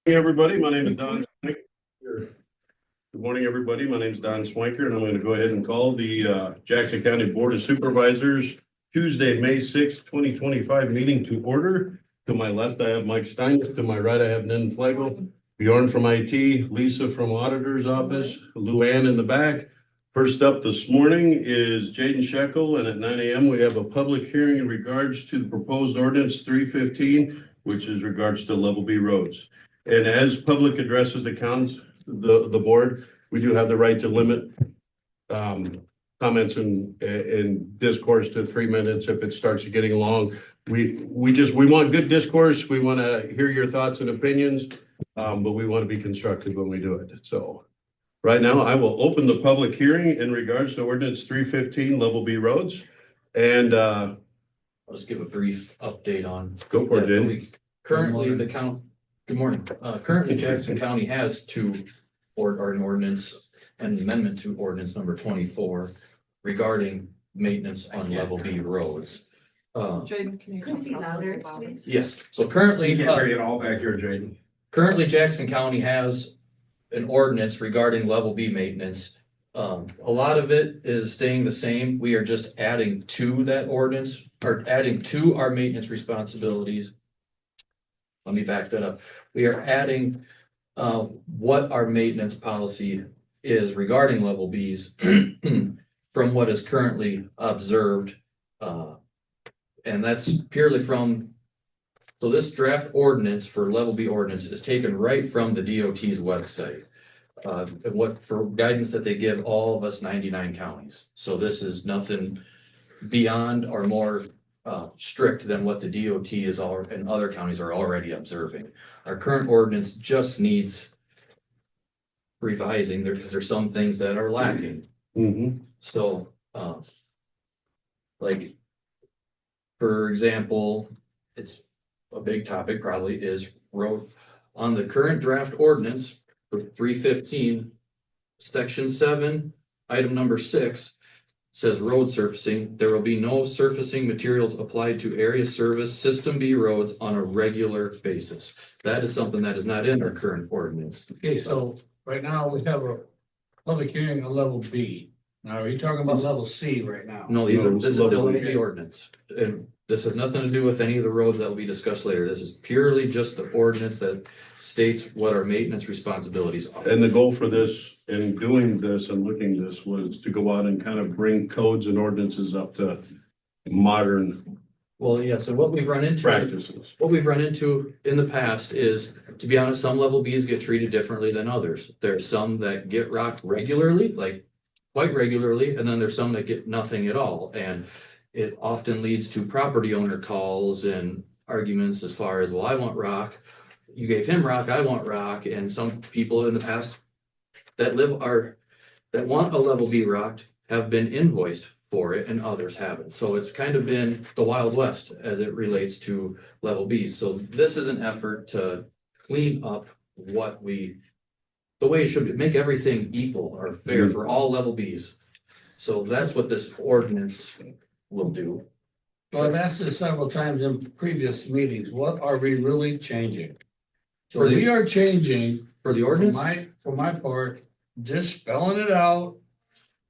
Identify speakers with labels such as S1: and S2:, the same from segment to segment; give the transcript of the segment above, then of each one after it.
S1: Hey, everybody, my name is Don Swanker. Good morning, everybody. My name is Don Swanker, and I'm going to go ahead and call the Jackson County Board of Supervisors Tuesday, May 6th, 2025 meeting to order. To my left, I have Mike Steiner. To my right, I have Nen Flagel, Bjorn from IT, Lisa from Auditor's Office, Luann in the back. First up this morning is Jaden Shekel, and at 9 a.m. we have a public hearing in regards to the proposed ordinance 315, which is regards to level B roads. And as public addresses the board, we do have the right to limit comments and discourse to 3 minutes. If it starts getting long, we want good discourse. We want to hear your thoughts and opinions, but we want to be constructive when we do it. So right now, I will open the public hearing in regards to ordinance 315 level B roads. And
S2: I'll just give a brief update on.
S1: Go for it, Jay.
S2: Currently, good morning. Currently, Jackson County has an ordinance and amendment to ordinance number 24 regarding maintenance on level B roads.
S3: Jaden, can you be louder, please?
S2: Yes, so currently,
S1: You can't hear it all back here, Jaden.
S2: currently Jackson County has an ordinance regarding level B maintenance. A lot of it is staying the same. We are just adding to that ordinance, or adding to our maintenance responsibilities. Let me back that up. We are adding what our maintenance policy is regarding level Bs from what is currently observed. And that's purely from, so this draft ordinance for level B ordinance is taken right from the DOT's website. What for guidance that they give all of us 99 counties. So this is nothing beyond or more strict than what the DOT is and other counties are already observing. Our current ordinance just needs revising there because there's some things that are lacking.
S1: Mm-hmm.
S2: So, like, for example, it's a big topic probably is road on the current draft ordinance for 315, section 7, item number 6. Says road surfacing, there will be no surfacing materials applied to area service system B roads on a regular basis. That is something that is not in our current ordinance.
S4: Okay, so right now we have a public hearing on level B. Now, are you talking about level C right now?
S2: No, this is the level B ordinance. And this has nothing to do with any of the roads that will be discussed later. This is purely just the ordinance that states what our maintenance responsibilities are.
S1: And the goal for this, in doing this and looking this, was to go out and kind of bring codes and ordinances up to modern
S2: Well, yeah, so what we've run into.
S1: practices.
S2: What we've run into in the past is, to be honest, some level Bs get treated differently than others. There's some that get rocked regularly, like quite regularly, and then there's some that get nothing at all. And it often leads to property owner calls and arguments as far as, well, I want rock. You gave him rock, I want rock. And some people in the past that want a level B rocked have been invoiced for it and others haven't. So it's kind of been the Wild West as it relates to level Bs. So this is an effort to clean up the way it should be, make everything equal or fair for all level Bs. So that's what this ordinance will do.
S4: Well, I've asked this several times in previous meetings, what are we really changing? So
S2: For the-
S4: we are changing,
S2: For the
S4: for
S2: ordinance,
S4: my part, just spelling it out,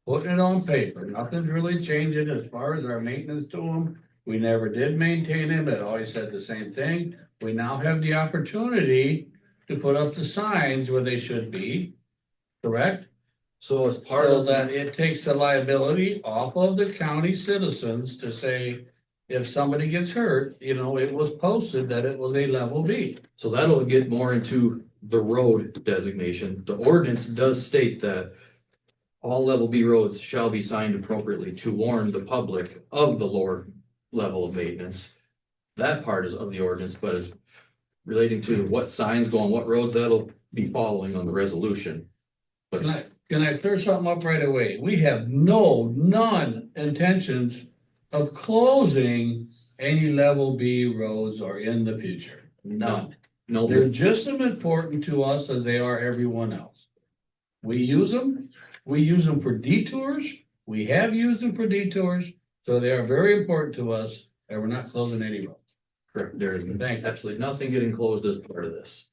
S4: putting it on paper. Nothing's really changing as far as our maintenance to them. We never did maintain them. It always said the same thing. We now have the opportunity to put up the signs where they should be, correct?
S2: so as part
S4: So
S2: of
S4: that it takes the liability off of the county citizens to say, if somebody gets hurt, it was posted that it was a level B.
S2: So that'll get more into the road designation. The ordinance does state that all level B roads shall be signed appropriately to warn the public of the lower level of maintenance. That part is of the ordinance, but is relating to what signs go on what roads, that'll be following on the resolution.
S4: Can I clear something up right away? We have none intentions of closing any level B roads or in the future. None.
S2: No,
S4: They're just as important to us as they are everyone else. We use them for detours. We have used them for detours, so they are very important to us, and we're not closing any roads.
S2: correct. There is
S4: Thank you.
S2: absolutely nothing getting closed as part of this.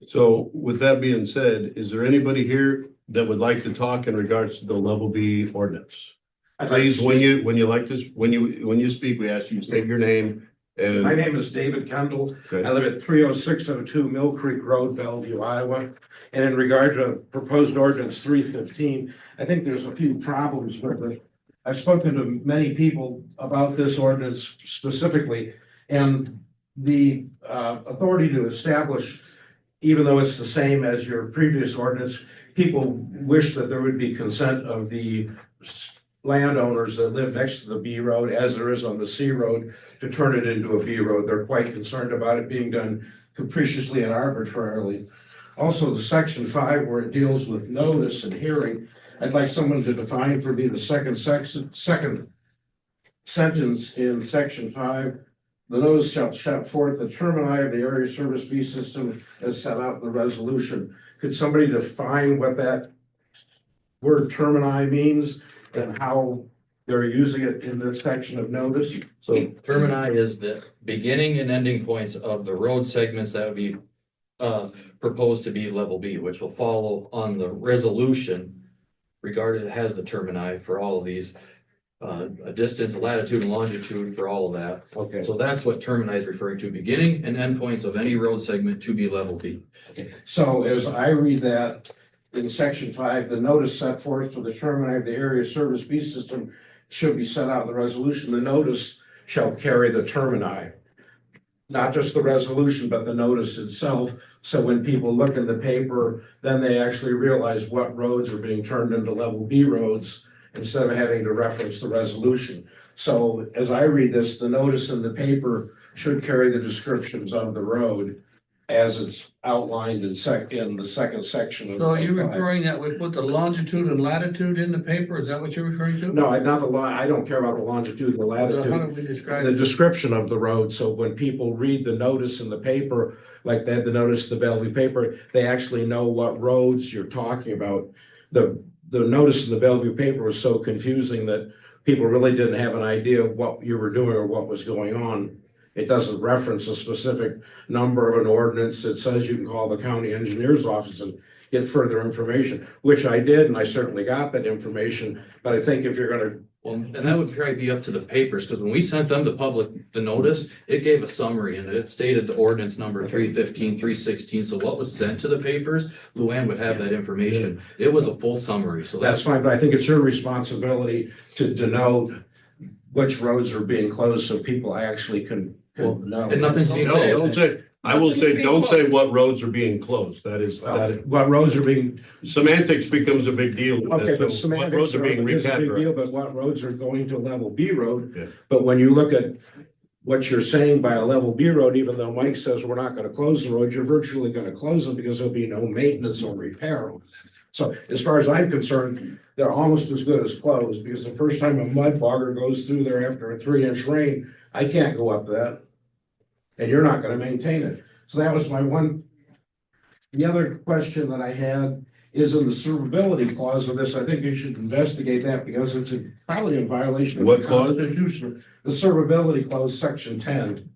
S1: So with that being said, is there anybody here that would like to talk in regards to the level B ordinance? Please, when you speak, we ask you to state your name and.
S5: My name is David Kendall.
S1: Okay.
S5: I live at 30602 Mill Creek Road, Bellevue, Iowa. And in regard to proposed ordinance 315, I think there's a few problems with it. I've spoken to many people about this ordinance specifically, and the authority to establish, even though it's the same as your previous ordinance, people wish that there would be consent of the landowners that live next to the B road, as there is on the C road, to turn it into a B road. They're quite concerned about it being done capriciously and arbitrarily. Also, the section 5, where it deals with notice and hearing, I'd like someone to define for me the second sentence in section 5. The notice shall set forth the termini of the area service B system as set out in the resolution. Could somebody define what that word termini means and how they're using it in this section of notice?
S2: So termini is the beginning and ending points of the road segments that would be proposed to be level B, which will follow on the resolution. Regarded, it has the termini for all of these, a distance, a latitude and longitude for all of that.
S5: Okay.
S2: So that's what termini is referring to, beginning and end points of any road segment to be level B.
S5: So as I read that in section 5, the notice set forth for the termini of the area service B system should be set out in the resolution. The notice shall carry the termini, not just the resolution, but the notice itself. So when people look in the paper, then they actually realize what roads are being turned into level B roads instead of having to reference the resolution. So as I read this, the notice in the paper should carry the descriptions of the road as it's outlined in the second section of.
S4: So are you
S5: 5.
S4: referring that we put the longitude and latitude in the paper? Is that what you're referring to?
S5: No, not the I don't care about the longitude and the
S4: How
S5: latitude.
S4: do we describe
S5: The
S4: it?
S5: description of the road, so when people read the notice in the paper, like they had the notice in the Bellevue paper, they actually know what roads you're talking about. The notice in the Bellevue paper was so confusing that people really didn't have an idea of what you were doing or what was going on. It doesn't reference a specific number of an ordinance. It says you can call the county engineer's office and get further information, which I did, and I certainly got that information. But I think if you're gonna.
S2: Well, and that would probably be up to the papers, because when we sent them the notice, it gave a summary and it stated the ordinance number 315, 316. So what was sent to the papers, Luann would have that information. It was a full summary, so
S5: That's fine, but I think it's your responsibility to denote which roads are being closed so people actually can know.
S2: And nothing's being
S1: No,
S2: closed.
S1: don't say, I will say, don't say what roads are being closed. That is,
S5: What roads are being,
S1: semantics becomes a big deal. with
S5: okay,
S1: this.
S5: but
S1: So what roads
S5: semantics
S1: are being
S5: is a big deal,
S1: recategorized?
S5: but what roads are going to level B
S1: Yeah.
S5: road? But when you look at what you're saying by a level B road, even though Mike says we're not gonna close the road, you're virtually gonna close them because there'll be no maintenance or repair. So as far as I'm concerned, they're almost as good as closed, because the first time a mud bogger goes through there after a 3-inch rain, I can't go up that. And you're not gonna maintain it. So that was my one. The other question that I had is in the servability clause of this. I think you should investigate that because it's probably in violation of
S1: What
S5: the
S1: clause?
S5: Constitution. The servability clause, section 10.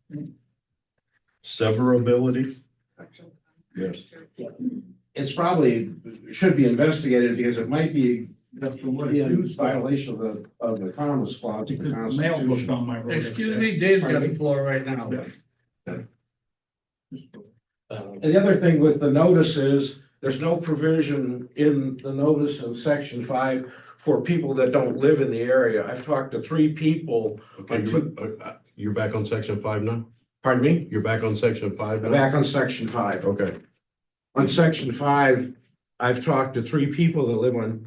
S1: Severability? Yes.
S5: It's probably, should be investigated because it might be in violation of the Commerce Clause of the Constitution.
S4: Excuse me, Dave's got the floor right now.
S5: And the other thing with the notice is, there's no provision in the notice in section 5 for people that don't live in the area. I've talked to 3 people.
S1: Okay, you're back on section 5 now?
S5: Pardon me?
S1: You're back on section 5 now?
S5: Back on section 5.
S1: Okay.
S5: On section 5, I've talked to 3 people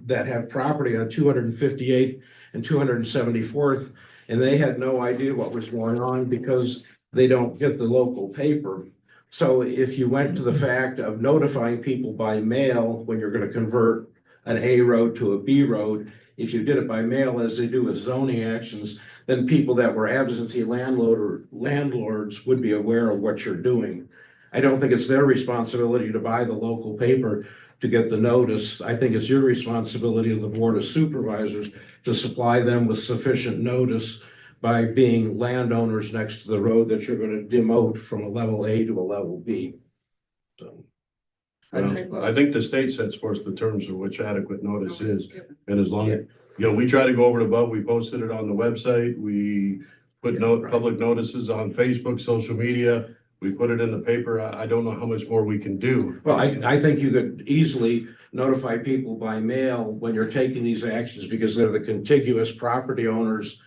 S5: that have property on 258 and 274th, and they had no idea what was going on because they don't get the local paper. So if you went to the fact of notifying people by mail when you're gonna convert an A road to a B road, if you did it by mail as they do with zoning actions, then people that were absentee landlords would be aware of what you're doing. I don't think it's their responsibility to buy the local paper to get the notice. I think it's your responsibility of the Board of Supervisors to supply them with sufficient notice by being landowners next to the road that you're gonna demote from a level A to a level B. So,
S1: I think the state sets forth the terms of which adequate notice is, and as long as, we try to go over and above, we posted it on the website, we put public notices on Facebook, social media, we put it in the paper, I don't know how much more we can do.
S5: Well, I think you could easily notify people by mail when you're taking these actions because they're the contiguous property owners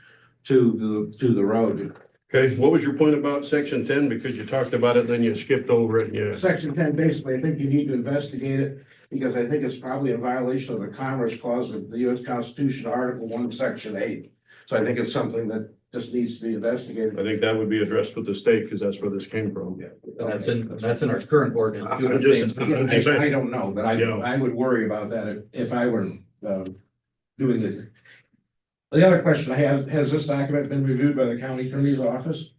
S5: to the road.
S1: Okay, what was your point about section 10? Because you talked about it, then you skipped over it, and you.
S5: Section 10, basically, I think you need to investigate it because I think it's probably a violation of the Commerce Clause of the US Constitution, Article 1, Section 8. So I think it's something that just needs to be investigated.
S1: I think that would be addressed with the state, because that's where this came from.
S2: And that's in our current ordinance.
S1: I'm
S2: Doing the
S1: just-
S2: same thing.
S5: I don't know, but I would worry about that if I were doing it. The other question I have, has this document been reviewed by the county attorney's office?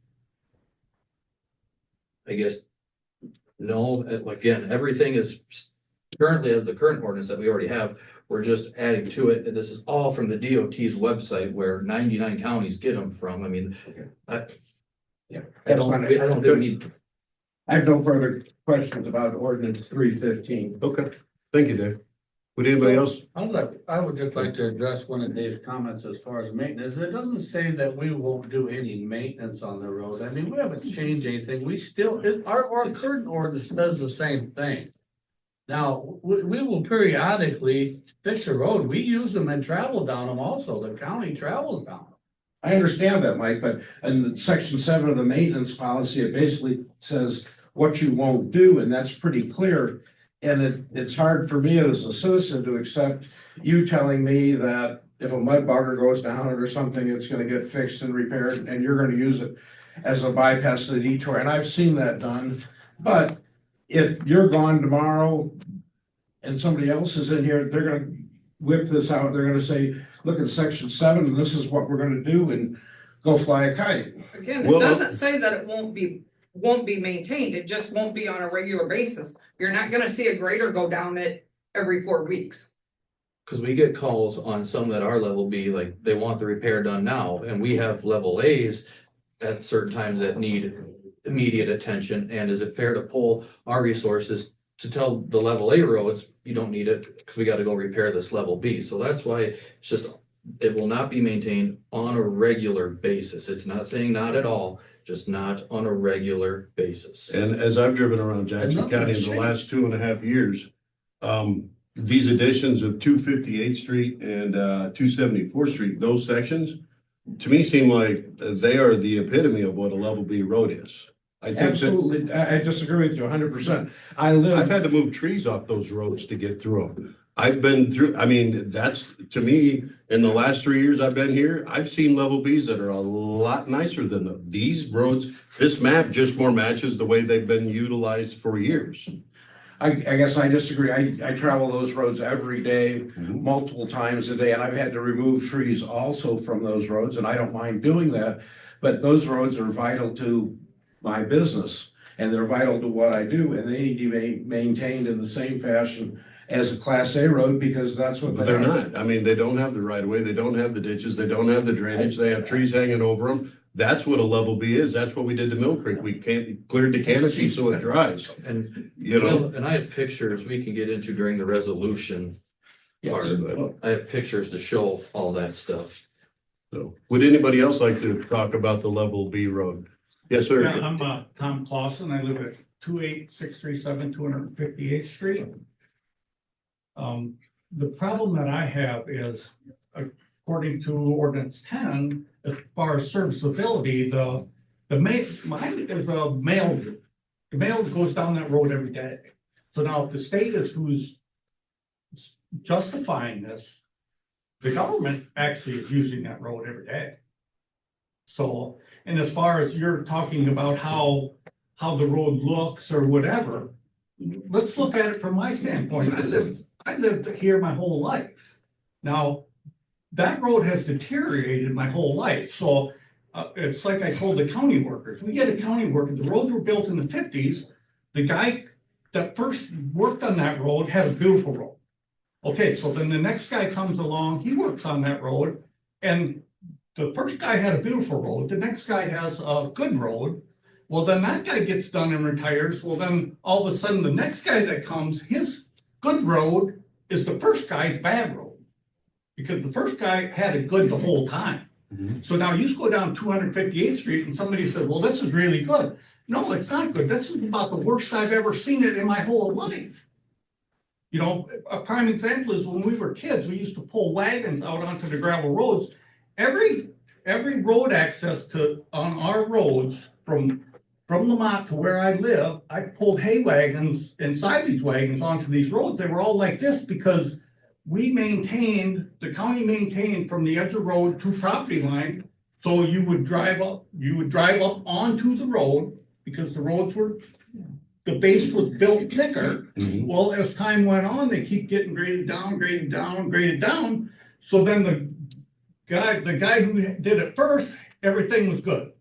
S2: I guess, no, again, everything is currently as the current ordinance that we already have. We're just adding to it, and this is all from the DOT's website where 99 counties get them from. I mean, I don't think we need.
S5: I have no further questions about ordinance 315.
S1: Okay, thank you, Dave. Would anybody else?
S4: I would just like to address one of Dave's comments as far as maintenance. It doesn't say that we won't do any maintenance on the road. I mean, we haven't changed anything. We still, our current ordinance does the same thing. Now, we will periodically fix a road. We use them and travel down them also. The county travels down them.
S5: I understand that, Mike, but in section 7 of the maintenance policy, it basically says what you won't do, and that's pretty clear. And it's hard for me as a citizen to accept you telling me that if a mud bugger goes down it or something, it's gonna get fixed and repaired, and you're gonna use it as a bypass to the detour, and I've seen that done. But if you're gone tomorrow and somebody else is in here, they're gonna whip this out, they're gonna say, look at section 7, and this is what we're gonna do, and go fly a kite.
S3: Again,
S1: Well,
S3: it doesn't say that it won't be maintained, it just won't be on a regular basis. You're not gonna see a grader go down it every 4 weeks.
S2: Cause we get calls on some that are level B, like they want the repair done now, and we have level A's at certain times that need immediate attention. And is it fair to pull our resources to tell the level A roads, you don't need it because we got to go repair this level B? So that's why it's just, it will not be maintained on a regular basis. It's not saying not at all, just not on a regular basis.
S1: And as I've driven around Jackson County in the last 2.5 years, these additions of 258th Street and 274th Street, those sections, to me seem like they are the epitome of what a level B road is. I think
S5: Absolutely, I disagree with you 100%.
S1: I've had to move trees off those roads to get through them. I've been through, I mean, that's, to me, in the last 3 years I've been here, I've seen level Bs that are a lot nicer than these roads. This map just more matches the way they've been utilized for years.
S5: I guess I disagree. I travel those roads every day, multiple times a day, and I've had to remove trees also from those roads, and I don't mind doing that. But those roads are vital to my business, and they're vital to what I do, and they need to be maintained in the same fashion as a Class A road, because that's what
S1: They're not. I mean, they don't have the right of way, they don't have the ditches, they don't have the drainage, they have trees hanging over them. That's what a level B is. That's what we did to Mill Creek. We cleared the canopy so it dries.
S2: And,
S1: You know,
S2: and I have pictures we can get into during the resolution part. I have pictures to show all that stuff.
S1: so would anybody else like to talk about the level B road? Yes, sir.
S6: Yeah, I'm Tom Clausen. I live at 28637 258th Street. The problem that I have is, according to ordinance 10, as far as serviceability, mine is a mail route. The mail goes down that road every day. So now if the state is who's justifying this, the government actually is using that road every day. So, and as far as you're talking about how the road looks or whatever, let's look at it from my standpoint. I lived here my whole life. Now, that road has deteriorated my whole life. So it's like I told the county workers, we get a county worker, the roads were built in the 50s. The guy that first worked on that road had a beautiful road. Okay, so then the next guy comes along, he works on that road, and the first guy had a beautiful road, the next guy has a good road, Well, then that guy gets done and retires. Well, then all of a sudden, the next guy that comes, his good road is the first guy's bad road. Because the first guy had it good the whole time.
S1: Mhm.
S6: So now you go down 258th Street and somebody said, well, this is really good. No, it's not good. This is about the worst I've ever seen it in my whole life. You know, a prime example is when we were kids, we used to pull wagons out onto the gravel roads. Every road access on our roads from Lamont to where I live, I pulled hay wagons inside these wagons onto these roads. They were all like this because the county maintained from the edge of the road to property line. So you would drive up onto the road because the base was built thicker.
S1: Mhm.
S6: Well, as time went on, they keep getting graded down. So then the guy who did it first, everything was good.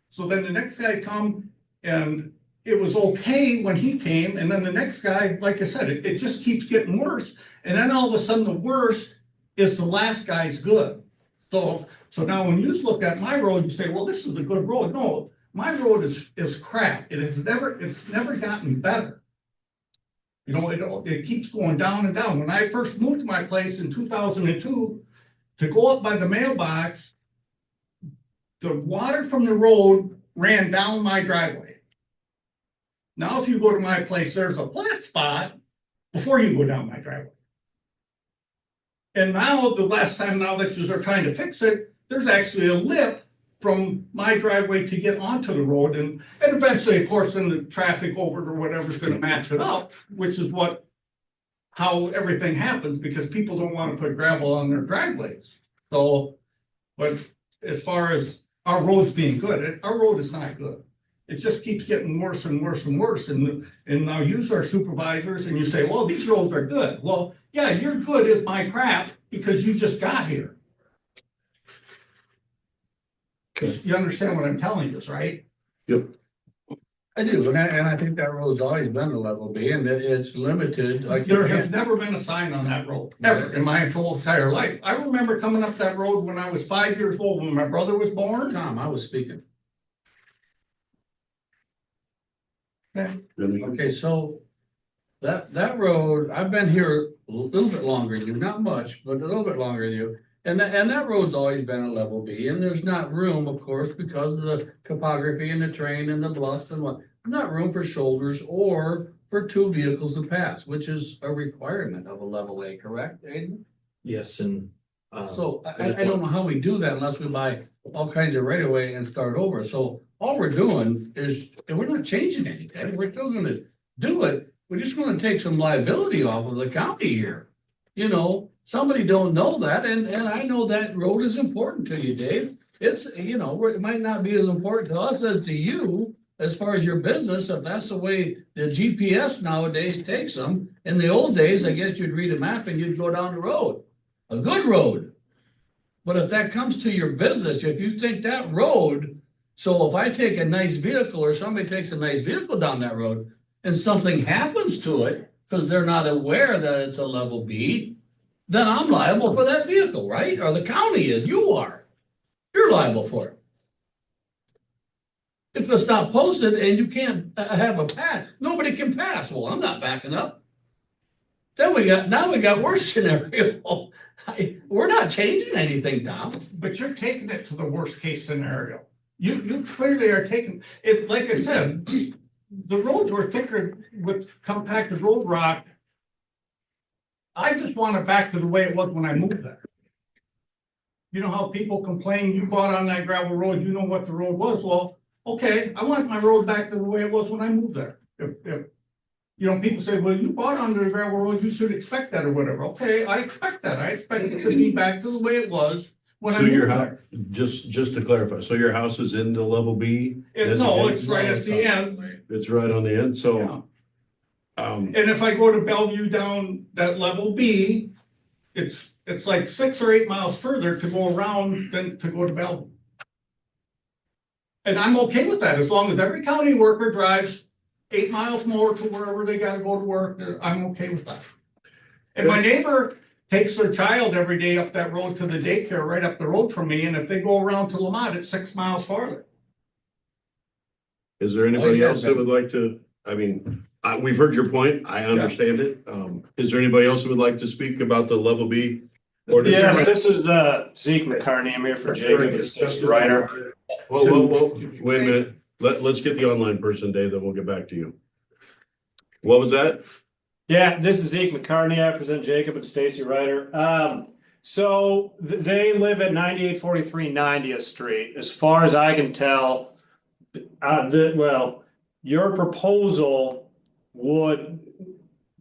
S6: So then the next guy come and it was okay when he came. And then the next guy, like I said, it just keeps getting worse. And then all of a sudden the worst is the last guy's good. So now when you look at my road, you say, well, this is a good road. No, my road is crap. It's never gotten better. You know, it keeps going down and down. When I first moved to my place in 2002, to go up by the mailbox, the water from the road ran down my driveway. Now, if you go to my place, there's a flat spot before you go down my driveway. And now, the last time now that you're trying to fix it, there's actually a lip from my driveway to get onto the road. And eventually, of course, then the traffic over it or whatever's gonna match it up, which is how everything happens, because people don't want to put gravel on their driveways. So, but as far as our roads being good, our road is not good. It just keeps getting worse and worse and worse. And now you are supervisors and you say, well, these roads are good. Well, yeah, your good is my crap because you just got here. You understand what I'm telling you, right?
S1: Yep.
S4: I do, and I think that road's always been a level B, and that it's limited, like.
S6: There has never been a sign on that road, ever, in my whole entire life. I remember coming up that road when I was 5 years old, when my brother was born.
S4: Tom, I was speaking.
S1: Really?
S4: Okay, so that road, I've been here a little bit longer than you, not much, but a little bit longer than you. And that road's always been a level B, and there's not room, of course, because of the topography and the terrain and the bluffs and what. Not room for shoulders or for two vehicles to pass, which is a requirement of a level A, correct, Aiden?
S2: Yes, and.
S4: So
S2: I just
S4: I don't know how we do that unless we buy all kinds of right of way and start over. So all we're doing is, and we're not changing anything. We're still gonna do it. We just wanna take some liability off of the county here. You know, somebody don't know that, and I know that road is important to you, Dave. It's, you know, it might not be as important to us as to you as far as your business, if that's the way the GPS nowadays takes them. In the old days, I guess you'd read a map and you'd go down the road. A good road. But if that comes to your business, if you think that road, so if I take a nice vehicle or somebody takes a nice vehicle down that road and something happens to it because they're not aware that it's a level B, then I'm liable for that vehicle, right? Or the county is, you are. You're liable for it. If it's not posted and you can't have a pass, nobody can pass. Well, I'm not backing up. Then we got worse scenario. We're not changing anything, Tom.
S6: But you're taking it to the worst case scenario. You clearly are taking it, like I said, the roads were thicker with compacted road rock. I just want it back to the way it was when I moved there. You know how people complain, you bought on that gravel road, you know what the road was. Well, okay, I want my road back to the way it was when I moved there. If you know, people say, well, you bought on the gravel road, you should expect that or whatever. Okay, I expect that. I expect it to be back to the way it was when I
S1: So your
S6: moved
S1: house,
S6: there.
S1: just to clarify, so your house is in the level B?
S6: No, it's
S1: designated?
S6: right at the end.
S1: It's right on the end,
S6: Yeah.
S1: so,
S6: And if I go to Bellevue down that level B, it's like 6 or 8 miles further to go around than to go to Bellevue. And I'm okay with that, as long as every county worker drives 8 miles more to wherever they gotta go to work, I'm okay with that. And my neighbor takes their child every day up that road to the daycare right up the road from me, and if they go around to Lamont, it's 6 miles farther.
S1: Is there anybody
S4: Always
S1: else that would like to, I mean, we've heard your point. I understand it. Is there anybody else who would like to speak about the level B? ordinance?
S7: Yes, this is Zeke McCartney. I'm here for Jacob, the writer.
S1: Whoa, wait a minute. Let's get the online person, Dave, then we'll get back to you. What was that?
S7: Yeah, this is Zeke McCartney. I represent Jacob and Stacy Ryder. So they live at 9843 90th Street. As far as I can tell, your proposal would,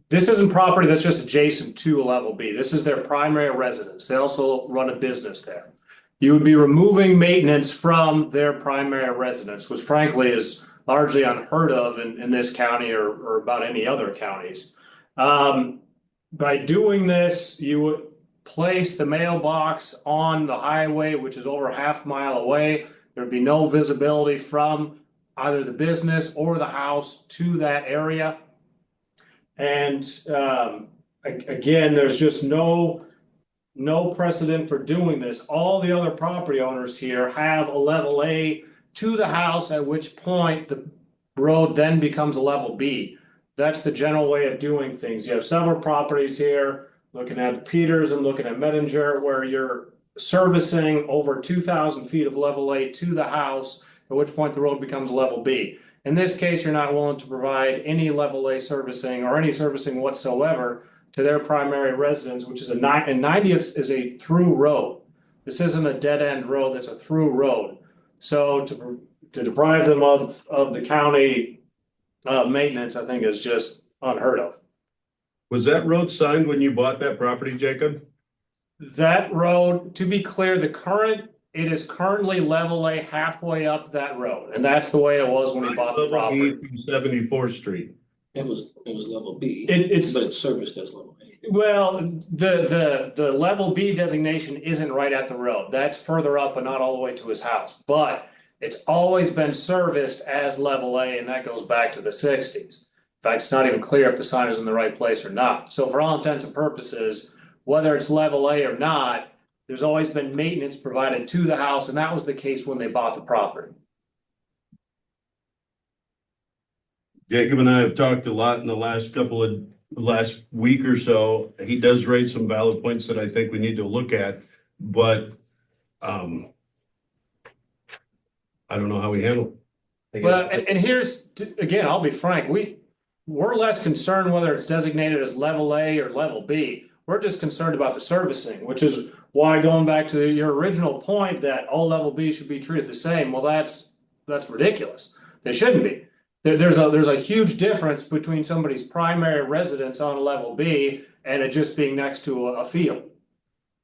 S7: this isn't property that's just adjacent to a level B. This is their primary residence. They also run a business there. You would be removing maintenance from their primary residence, which frankly is largely unheard of in this county or about any other counties. By doing this, you would place the mailbox on the highway, which is over half mile away. There'd be no visibility from either the business or the house to that area. And again, there's just no precedent for doing this. All the other property owners here have a level A to the house, at which point the road then becomes a level B. That's the general way of doing things. You have several properties here, looking at Peters and looking at Medinger, where you're servicing over 2,000 feet of level A to the house, at which point the road becomes a level B. In this case, you're not willing to provide any level A servicing or any servicing whatsoever to their primary residence, which is and 90th is a through road. This isn't a dead end road, that's a through road. So to deprive them of the county maintenance, I think is just unheard of.
S1: Was that road signed when you bought that property, Jacob?
S7: That road, to be clear, it is currently level A halfway up that road, and that's the way it was when we bought the property.
S1: From 74th Street.
S8: It was level B,
S7: It's
S8: but it's serviced as level A.
S7: well, the level B designation isn't right at the road. That's further up and not all the way to his house, but it's always been serviced as level A, and that goes back to the 60s. In fact, it's not even clear if the sign is in the right place or not. So for all intents and purposes, whether it's level A or not, there's always been maintenance provided to the house, and that was the case when they bought the property.
S1: Jacob and I have talked a lot in the last week or so. He does raise some valid points that I think we need to look at, but I don't know how we handle it.
S7: Well, and here's, again, I'll be frank, we're less concerned whether it's designated as level A or level B. We're just concerned about the servicing, which is why, going back to your original point that all level B should be treated the same, well, that's ridiculous. They shouldn't be. There's a huge difference between somebody's primary residence on a level B and it just being next to a field.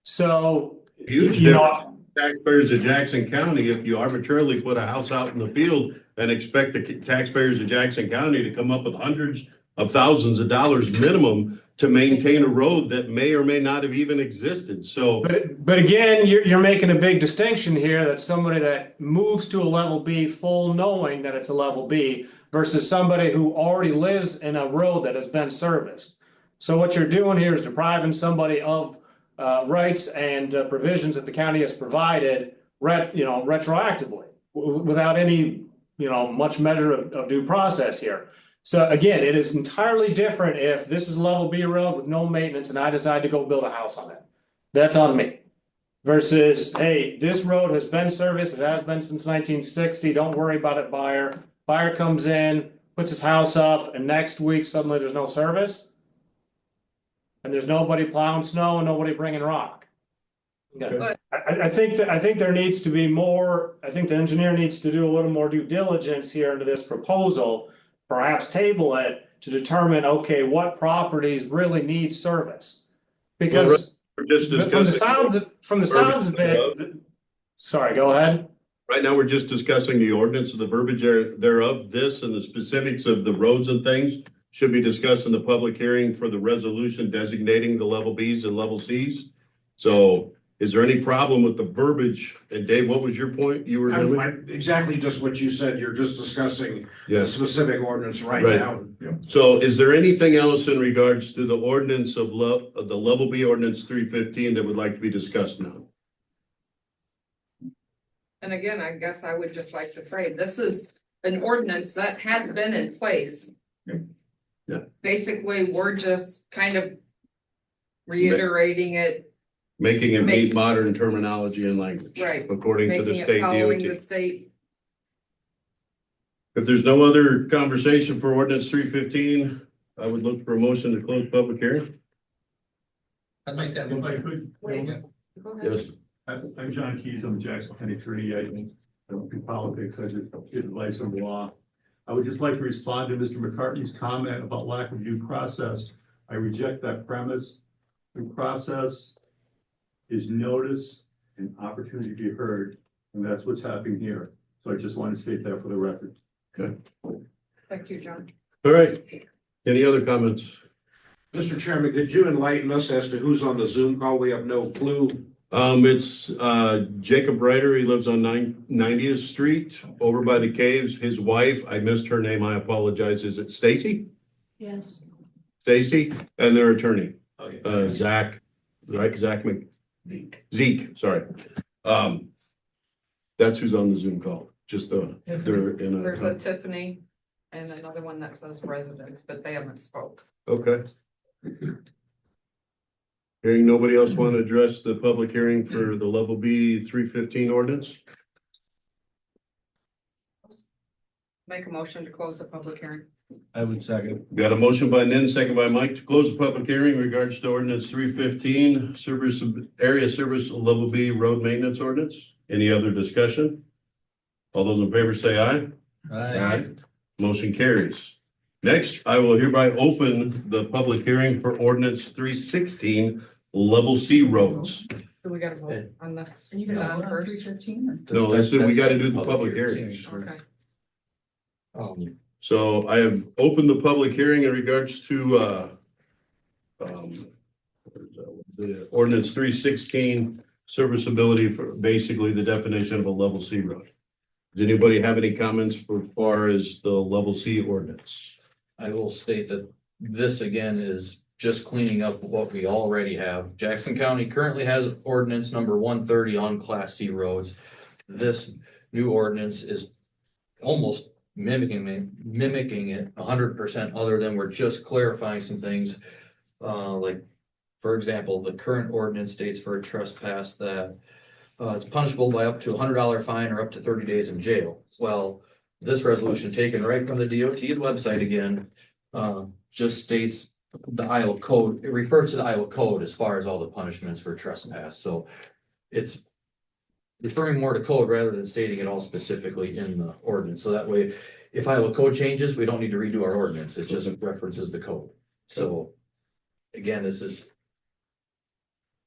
S7: So,
S1: Huge difference. Taxpayers of Jackson County, if you arbitrarily put a house out in the field and expect the taxpayers of Jackson County to come up with hundreds of thousands of dollars minimum to maintain a road that may or may not have even existed. So,
S7: but again, you're making a big distinction here, that somebody that moves to a level B full knowing that it's a level B versus somebody who already lives in a road that has been serviced. So what you're doing here is depriving somebody of rights and provisions that the county has provided, retroactively, without any, much measure of due process here. So again, it is entirely different if this is a level B road with no maintenance and I decide to go build a house on it. That's on me. Versus, hey, this road has been serviced, it has been since 1960, don't worry about it, buyer. Buyer comes in, puts his house up, and next week suddenly there's no service. And there's nobody plowing snow and nobody bringing rock.
S3: But-
S7: I think there needs to be more, I think the engineer needs to do a little more due diligence here into this proposal. Perhaps table it to determine, okay, what properties really need service? Because
S1: we're just
S7: from the sounds of it, sorry, go ahead.
S1: right now, we're just discussing the ordinance of the verbiage thereof. This and the specifics of the roads and things should be discussed in the public hearing for the resolution designating the level Bs and level Cs. So is there any problem with the verbiage? And Dave, what was your point you were doing?
S5: Exactly just what you said. You're just discussing the
S1: Yes.
S5: specific ordinance right
S1: Right.
S5: now.
S1: So is there anything else in regards to the ordinance of the level B ordinance 315 that would like to be discussed now?
S3: And again, I guess I would just like to say, this is an ordinance that has been in place.
S1: Yeah.
S3: Basically, we're just kind of reiterating it,
S1: Making it meet
S3: Make-
S1: modern terminology and language.
S3: Right.
S1: According to the
S3: making it
S1: state
S3: following the
S1: DOT.
S3: state.
S1: If there's no other conversation for ordinance 315, I would look for a motion to close public hearing.
S4: I'd make that
S6: If I
S4: motion.
S6: could,
S3: Wait. Go ahead.
S1: Yes,
S6: I'm John Keys, I'm Jackson County 3. I don't do politics, I just give advice on the law. I would just like to respond to Mr. McCartney's comment about lack of due process. I reject that premise. Due process is notice and opportunity to be heard, and that's what's happening here. So I just want to state that for the record.
S3: Thank you, John.
S1: all right. Any other comments?
S5: Mr. Chairman, could you enlighten us as to who's on the Zoom call? We have no clue.
S1: It's Jacob Ryder. He lives on 90th Street over by the caves. His wife, I missed her name. I apologize. Is it Stacy?
S9: Yes.
S1: Stacy and their attorney,
S5: Okay.
S1: Zach, right? Zeke, sorry. That's who's on the Zoom call. Just they're in
S3: There's a
S1: a,
S3: Tiffany and another one that says residents, but they haven't spoke.
S1: okay. Hearing nobody else want to address the public hearing for the level B 315 ordinance?
S3: Make a motion to close the public hearing.
S4: I would second.
S1: Got a motion by Nin, second by Mike to close the public hearing in regards to ordinance 315, service, area service level B road maintenance ordinance. Any other discussion? All those in favor say aye. Motion carries. Next, I will hereby open the public hearing for ordinance 316, level C roads.
S3: Do we gotta vote on this?
S9: Are you gonna
S3: Don
S9: vote on
S3: first?
S9: 315?
S1: No, this is, we
S2: That's
S1: gotta
S2: the
S1: do the public hearings.
S3: Okay.
S1: So I have opened the public hearing in regards to, the ordinance 316, serviceability for basically the definition of a level C road. Does anybody have any comments for as far as the level C ordinance?
S2: I will state that this again is just cleaning up what we already have. Jackson County currently has ordinance number 130 on Class C roads. This new ordinance is almost mimicking it 100%, other than we're just clarifying some things. Like, for example, the current ordinance states for a trespass that it's punishable by up to $100 fine or up to 30 days in jail. Well, this resolution taken right from the DOT's website again, just states the Iowa code. It refers to the Iowa code as far as all the punishments for trespass. So it's referring more to code rather than stating it all specifically in the ordinance. So that way, if Iowa code changes, we don't need to redo our ordinance. It just references the code. So again, this is.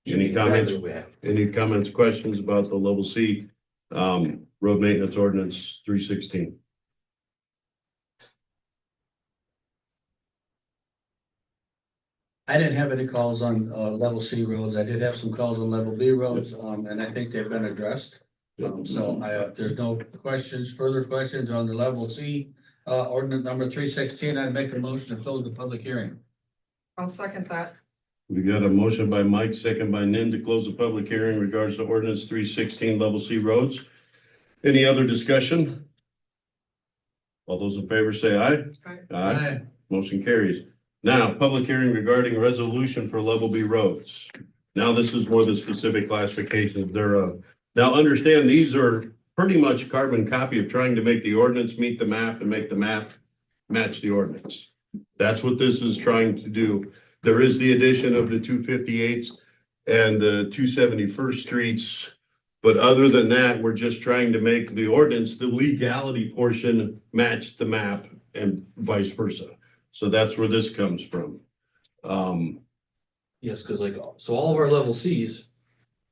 S1: Any comments?
S2: Exactly what we have.
S1: Any comments, questions about the level C, road maintenance ordinance 316?
S4: I didn't have any calls on level C roads. I did have some calls on level B roads, and I think they've been addressed. So there's no questions, further questions on the level C ordinance number 316. I'd make a motion to close the public hearing.
S3: I'll second that.
S1: We got a motion by Mike, second by Nin to close the public hearing in regards to ordinance 316 level C roads. Any other discussion? All those in favor say aye.
S3: Aye.
S1: Motion carries. Now, public hearing regarding resolution for level B roads. Now, this is more the specific classifications thereof. Now, understand, these are pretty much carbon copy of trying to make the ordinance meet the map and make the map match the ordinance. That's what this is trying to do. There is the addition of the 258s and the 271st streets. But other than that, we're just trying to make the ordinance, the legality portion match the map and vice versa. So that's where this comes from.
S2: Yes, because so all of our level Cs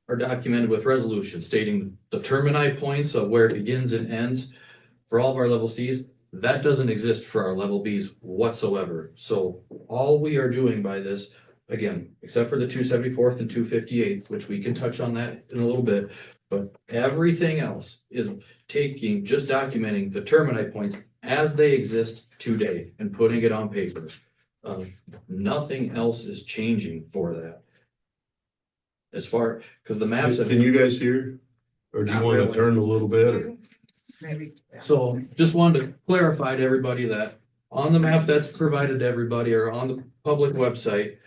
S2: are documented with resolution stating the termini points of where it begins and ends. For all of our level Cs, that doesn't exist for our level Bs whatsoever. So all we are doing by this, again, except for the 274th and 258th, which we can touch on that in a little bit, but everything else is just documenting the termini points as they exist today and putting it on paper. Nothing else is changing for that. Because the maps.
S1: Can you guys hear? Or do you
S4: Not
S1: want to
S4: really.
S1: turn a little bit? Or?
S3: maybe.
S2: So just wanted to clarify to everybody that on the map that's provided to everybody or on the public website,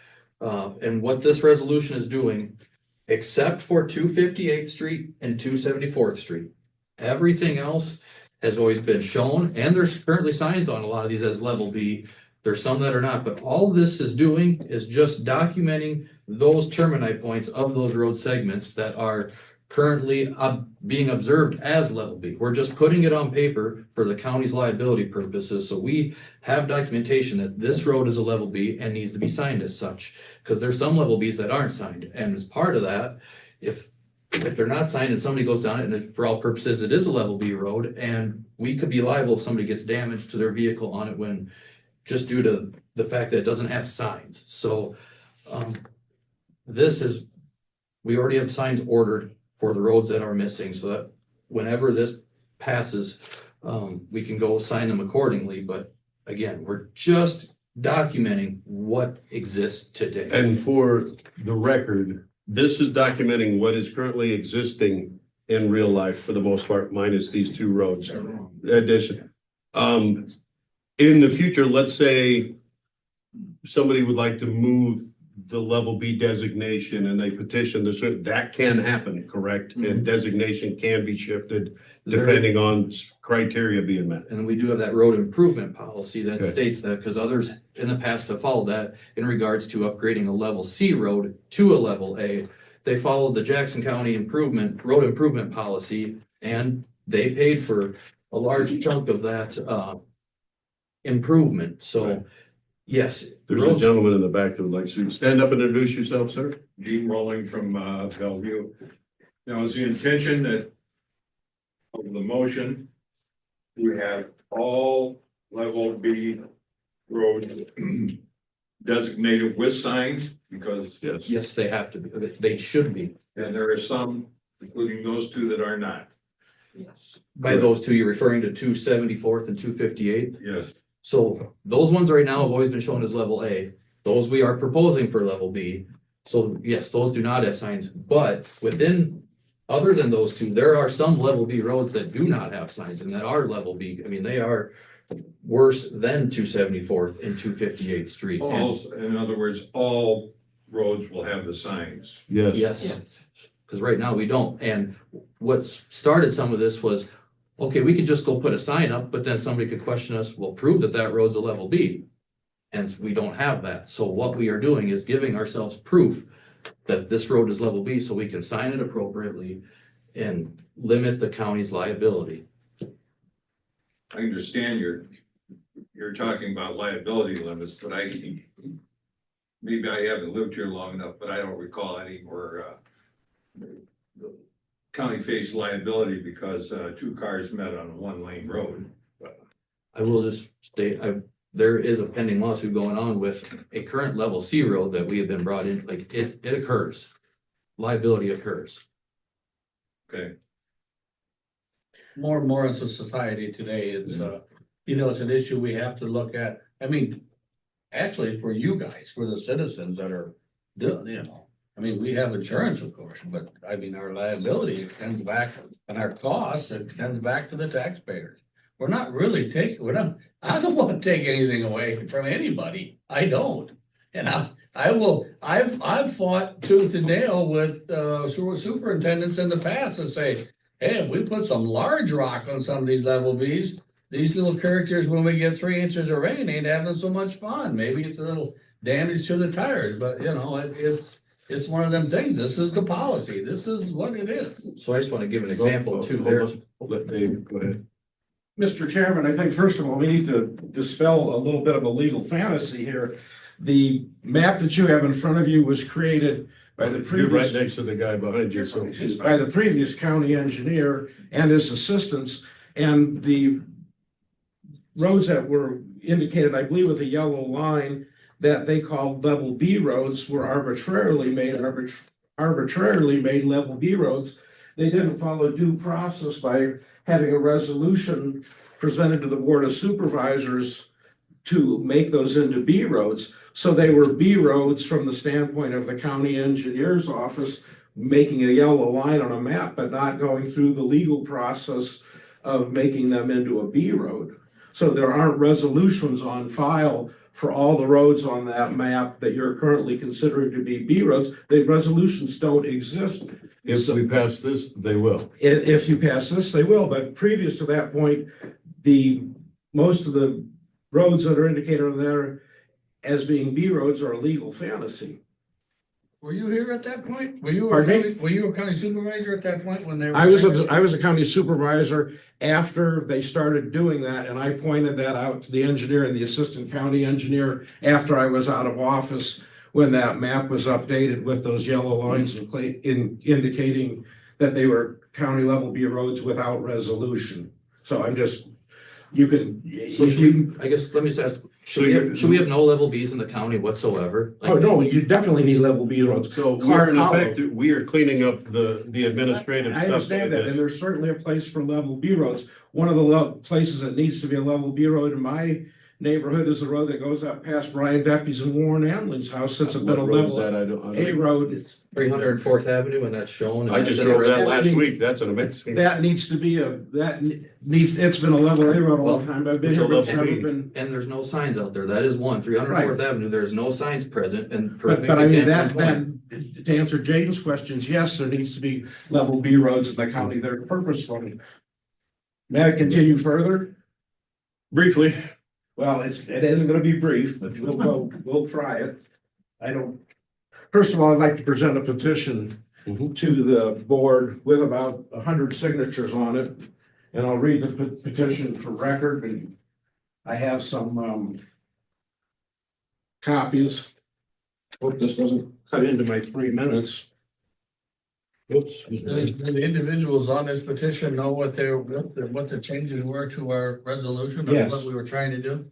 S2: and what this resolution is doing, except for 258th Street and 274th Street. Everything else has always been shown, and there's currently signs on a lot of these as level B. There's some that are not, but all this is doing is just documenting those termini points of those road segments that are currently being observed as level B. We're just putting it on paper for the county's liability purposes, so we have documentation that this road is a level B and needs to be signed as such. Because there's some level Bs that aren't signed, and as part of that, if they're not signed and somebody goes down it, and for all purposes, it is a level B road, and we could be liable if somebody gets damage to their vehicle on it when, just due to the fact that it doesn't have signs. So, we already have signs ordered for the roads that are missing, so that whenever this passes, we can go sign them accordingly, but again, we're just documenting what exists today.
S1: And for the record, this is documenting what is currently existing in real life for the most part, minus these two roads. Addition. In the future, let's say somebody would like to move the level B designation and they petition this, that can happen, correct? And designation can be shifted depending on criteria being met.
S2: And we do have that road improvement policy that
S1: Okay.
S2: states that, because others in the past have followed that in regards to upgrading a level C road to a level A. They followed the Jackson County road improvement policy, and they paid for a large chunk of that, improvement. So,
S1: Right.
S2: yes.
S1: There's a
S2: roads-
S1: gentleman in the back that would like to stand up and introduce yourself, sir.
S9: Gene Rolling from Bellevue. Now, is the intention that of the motion to have all level B roads designated with signs? Because
S1: Yes.
S2: Yes, they have to be, they should be.
S9: and there are some, including those two, that are not.
S2: By those two, you're referring to 274th and 258th?
S9: Yes.
S2: So those ones right now have always been shown as level A. Those we are proposing for level B. So yes, those do not have signs, but other than those two, there are some level B roads that do not have signs and that are level B. I mean, they are worse than 274th and 258th Street. And
S9: All, in other words, all roads will have the signs.
S1: Yes.
S2: yes, because right now we don't. And what started some of this was, okay, we could just go put a sign up, but then somebody could question us, well, prove that that road's a level B. And we don't have that. So what we are doing is giving ourselves proof that this road is level B so we can sign it appropriately and limit the county's liability.
S9: I understand you're talking about liability limits, but maybe I haven't lived here long enough, but I don't recall any where the county faced liability because two cars met on a one-lane road.
S2: I will just state, there is a pending lawsuit going on with a current level C road that we have been brought in, like it occurs. Liability occurs.
S9: Okay.
S4: More and more in society today, it's, it's an issue we have to look at. I mean, actually, for you guys, for the citizens that are doing, I mean, we have insurance, of course, but I mean, our liability extends back and our costs extends back to the taxpayers. We're not really I don't want to take anything away from anybody. I don't. And I've fought tooth and nail with superintendents in the past and say, hey, if we put some large rock on some of these level Bs, these little characters, when we get 3 inches of rain, ain't having so much fun. Maybe it's a little damage to the tires, but it's one of them things. This is the policy. This is what it is.
S2: So I just want to give an example too. There's,
S1: Let Dave go ahead.
S5: Mr. Chairman, I think first of all, we need to dispel a little bit of a legal fantasy here. The map that you have in front of you was created by the
S1: You're right
S5: previous,
S1: next to the guy behind you, so.
S5: by the previous county engineer and his assistants. And the roads that were indicated, I believe with a yellow line, that they called level B roads were arbitrarily made level B roads. They didn't follow due process by having a resolution presented to the Board of Supervisors to make those into B roads. So they were B roads from the standpoint of the county engineer's office, making a yellow line on a map, but not going through the legal process of making them into a B road. So there aren't resolutions on file for all the roads on that map that you're currently considering to be B roads. The resolutions don't exist.
S1: If we pass this, they will.
S5: If you pass this, they will, but previous to that point, most of the roads that are indicated on there as being B roads are a legal fantasy.
S4: Were you here at that point? Were you
S5: Pardon me?
S4: a county supervisor at that point when they were?
S5: I was a county supervisor after they started doing that, and I pointed that out to the engineer and the assistant county engineer after I was out of office, when that map was updated with those yellow lines indicating that they were county level B roads without resolution. So I'm just, you can,
S2: So
S5: if you,
S2: I guess, let me just ask,
S1: So
S2: should we have no level Bs in the county whatsoever?
S5: oh, no, you definitely need level B roads.
S1: So
S5: Clark
S1: we're in
S5: Hollow.
S1: effect, we are cleaning up the administrative
S5: I
S1: stuff.
S5: understand that, and there's certainly a place for level B roads. One of the places that needs to be a level B road in my neighborhood is the road that goes up past Brian Deppie's and Warren Amling's house, since it's been a
S1: What road is
S5: level
S1: that? I don't.
S5: A road.
S2: 304th Avenue, and that's shown. and
S1: I
S2: that's
S1: just
S2: in the
S1: drove that
S2: resolution.
S1: last week. That's an amazing.
S5: That needs to be it's been a level A road all the time. I've been
S1: It's a
S5: here, but it's
S1: level
S5: never
S1: B.
S5: been.
S2: And there's no signs out there. That is one, 304th Avenue, there's no signs present and.
S5: But I mean,
S2: perfect
S5: that,
S2: example.
S5: to answer Jaden's questions, yes, there needs to be level B roads in the county that are purposeful. May I continue further?
S1: Briefly,
S5: Well, it isn't gonna be brief, but we'll try it. First of all, I'd like to present a petition to the board with about 100 signatures on it. And I'll read the petition for record, and I have some copies. Hope this doesn't cut into my 3 minutes. Oops.
S4: Do the individuals on this petition know what the changes were to our resolution of
S5: Yes.
S4: what we were trying to do?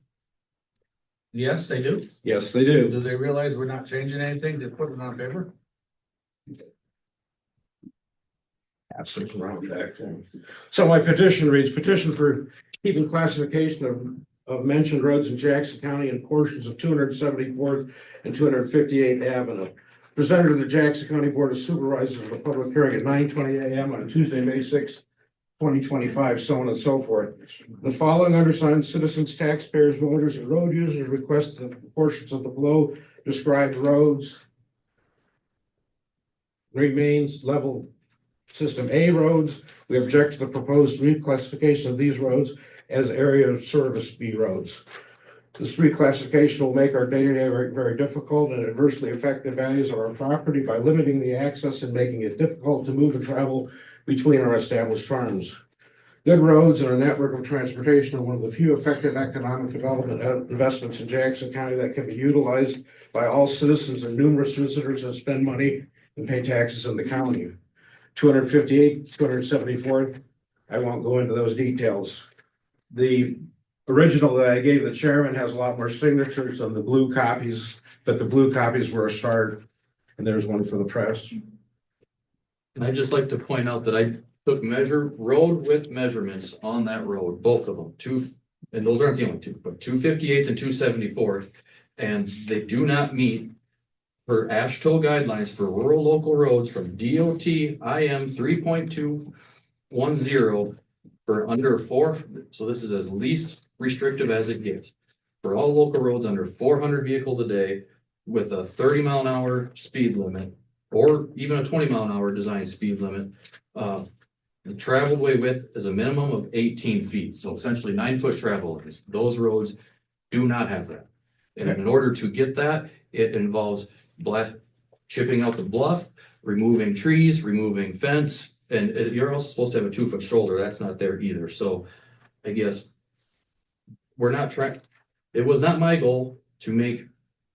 S4: Yes, they do.
S5: Yes, they do.
S4: Do they realize we're not changing anything, just putting it on paper?
S5: Absence around back then. So my petition reads, petition for keeping classification of mentioned roads in Jackson County and portions of 274th and 258th Avenue. Presented to the Jackson County Board of Supervisors at a public hearing at 9:20 a.m. on Tuesday, May 6th, 2025, so on and so forth. The following undersigned citizens, taxpayers, voters, and road users request that the portions of the below described roads remains level System A roads. We object to the proposed reclassification of these roads as area of service B roads. This reclassification will make our day-to-day very, very difficult and adversely affect the values of our property by limiting the access and making it difficult to move and travel between our established farms. Good roads and a network of transportation are one of the few effective economic development investments in Jackson County that can be utilized by all citizens and numerous visitors that spend money and pay taxes in the county. 258, 274th, I won't go into those details. The original that I gave the chairman has a lot more signatures than the blue copies, but the blue copies were a start. And there's one for the press.
S2: And I'd just like to point out that I took road width measurements on that road, both of them, and those aren't the only two, but 258th and 274th. And they do not meet per AASHTO guidelines for rural local roads from DOT IM 3.210 for under 4. So this is as least restrictive as it gets. For all local roads under 400 vehicles a day with a 30-mile-an-hour speed limit, or even a 20-mile-an-hour design speed limit. The traveled way width is a minimum of 18 feet, so essentially 9-foot travel lanes. Those roads do not have that. And in order to get that, it involves chipping out the bluff, removing trees, removing fence, and you're also supposed to have a 2-foot shoulder. That's not there either. So I guess we're not trying, it was not my goal to make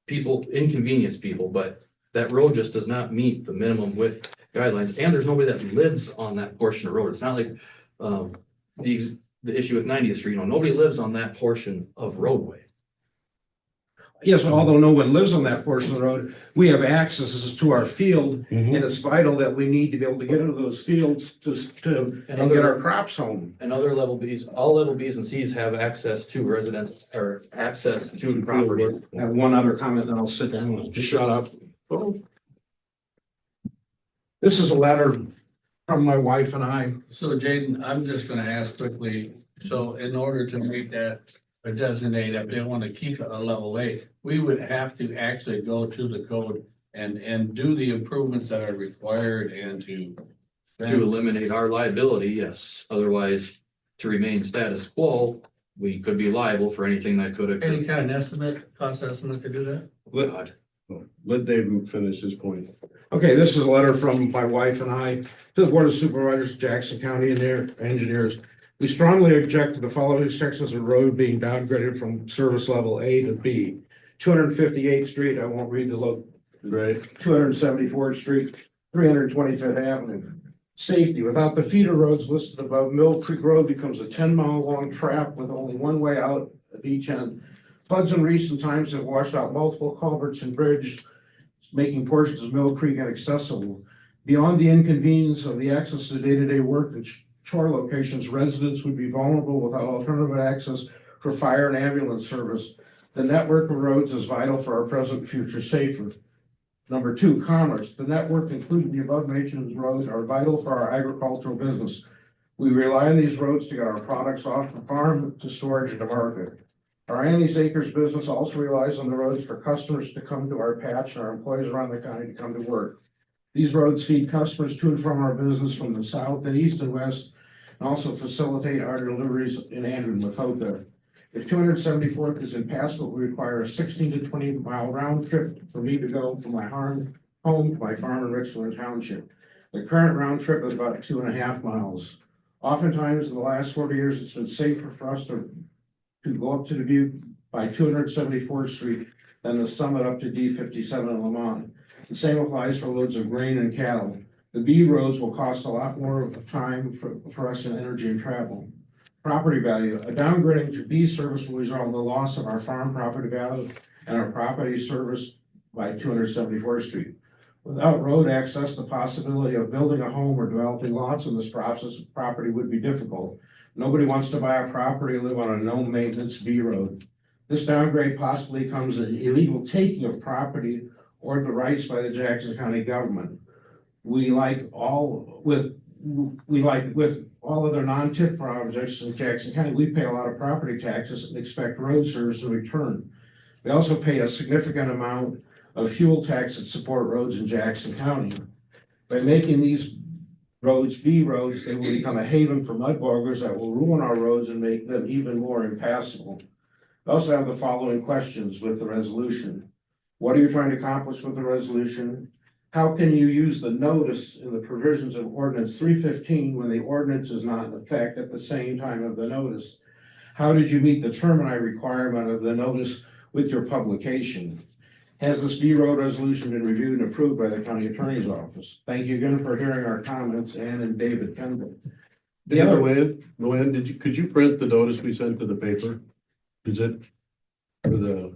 S2: inconvenience people, but that road just does not meet the minimum width guidelines, and there's nobody that lives on that portion of road. It's not like the issue with 90th Street, nobody lives on that portion of roadway.
S5: Yes, although no one lives on that portion of the road, we have accesses to our field, and it's vital that we need to be able to get into those fields and get our crops home.
S2: And other level Bs, all level Bs and Cs have access to residents or access to property.
S5: I have one other comment, then I'll sit down and shut up. This is a letter from my wife and I.
S4: So Jaden, I'm just gonna ask quickly, so in order to make that a designate, if they wanna keep it a level A, we would have to actually go to the code and do the improvements that are required and to.
S2: To eliminate our liability, yes. Otherwise, to remain status quo, we could be liable for anything that could
S4: Any
S2: occur.
S4: kind of estimate, cost estimate to do that?
S2: God.
S1: Let Dave finish his point.
S5: Okay, this is a letter from my wife and I to the Board of Supervisors, Jackson County and their engineers. We strongly object to the following sections of road being downgraded from service level A to B. 258th Street, I won't read the look,
S1: Right.
S5: 274th Street, 325th Avenue. Safety, without the feeder roads listed above, Mill Creek Road becomes a 10-mile long trap with only one way out at each end. Floods in recent times have washed out multiple culverts and bridges, making portions of Mill Creek inaccessible. Beyond the inconvenience of the access to day-to-day work and chore locations, residents would be vulnerable without alternative access for fire and ambulance service. The network of roads is vital for our present and future safety. Number two, commerce. The network, including the above mentioned roads, are vital for our agricultural business. We rely on these roads to get our products off the farm to storage to market. Our Annie's Acres business also relies on the roads for customers to come to our patch and our employees around the county to come to work. These roads feed customers to and from our business from the south and east and west, and also facilitate our deliveries in Andrew and Lakota. If 274th is impassable, we require a 16 to 20-mile round trip for me to go from my home to my farm in Richland Township. The current round trip is about 2.5 miles. Oftentimes, in the last 40 years, it's been safer for us to go up to the Butte by 274th Street than the summit up to D57 in Lamont. The same applies for loads of grain and cattle. The B roads will cost a lot more of time for us in energy and travel. Property value, a downgrading to B service will result in the loss of our farm property value and our property serviced by 274th Street. Without road access, the possibility of building a home or developing lots in this property would be difficult. Nobody wants to buy a property and live on a no-maintenance B road. This downgrade possibly comes an illegal taking of property or the rights by the Jackson County government. With all other non-TIF projects in Jackson County, we pay a lot of property taxes and expect road service in return. We also pay a significant amount of fuel tax that support roads in Jackson County. By making these roads B roads, they will become a haven for mud boggers that will ruin our roads and make them even more impassable. We also have the following questions with the resolution. What are you trying to accomplish with the resolution? How can you use the notice in the provisions of ordinance 315 when the ordinance is not in effect at the same time of the notice? How did you meet the termini requirement of the notice with your publication? Has this B road resolution been reviewed and approved by the county attorney's office? Thank you again for hearing our comments, Ann and David Kendall.
S1: The other way, Luann, could you print the notice we sent to the paper? Is it for the?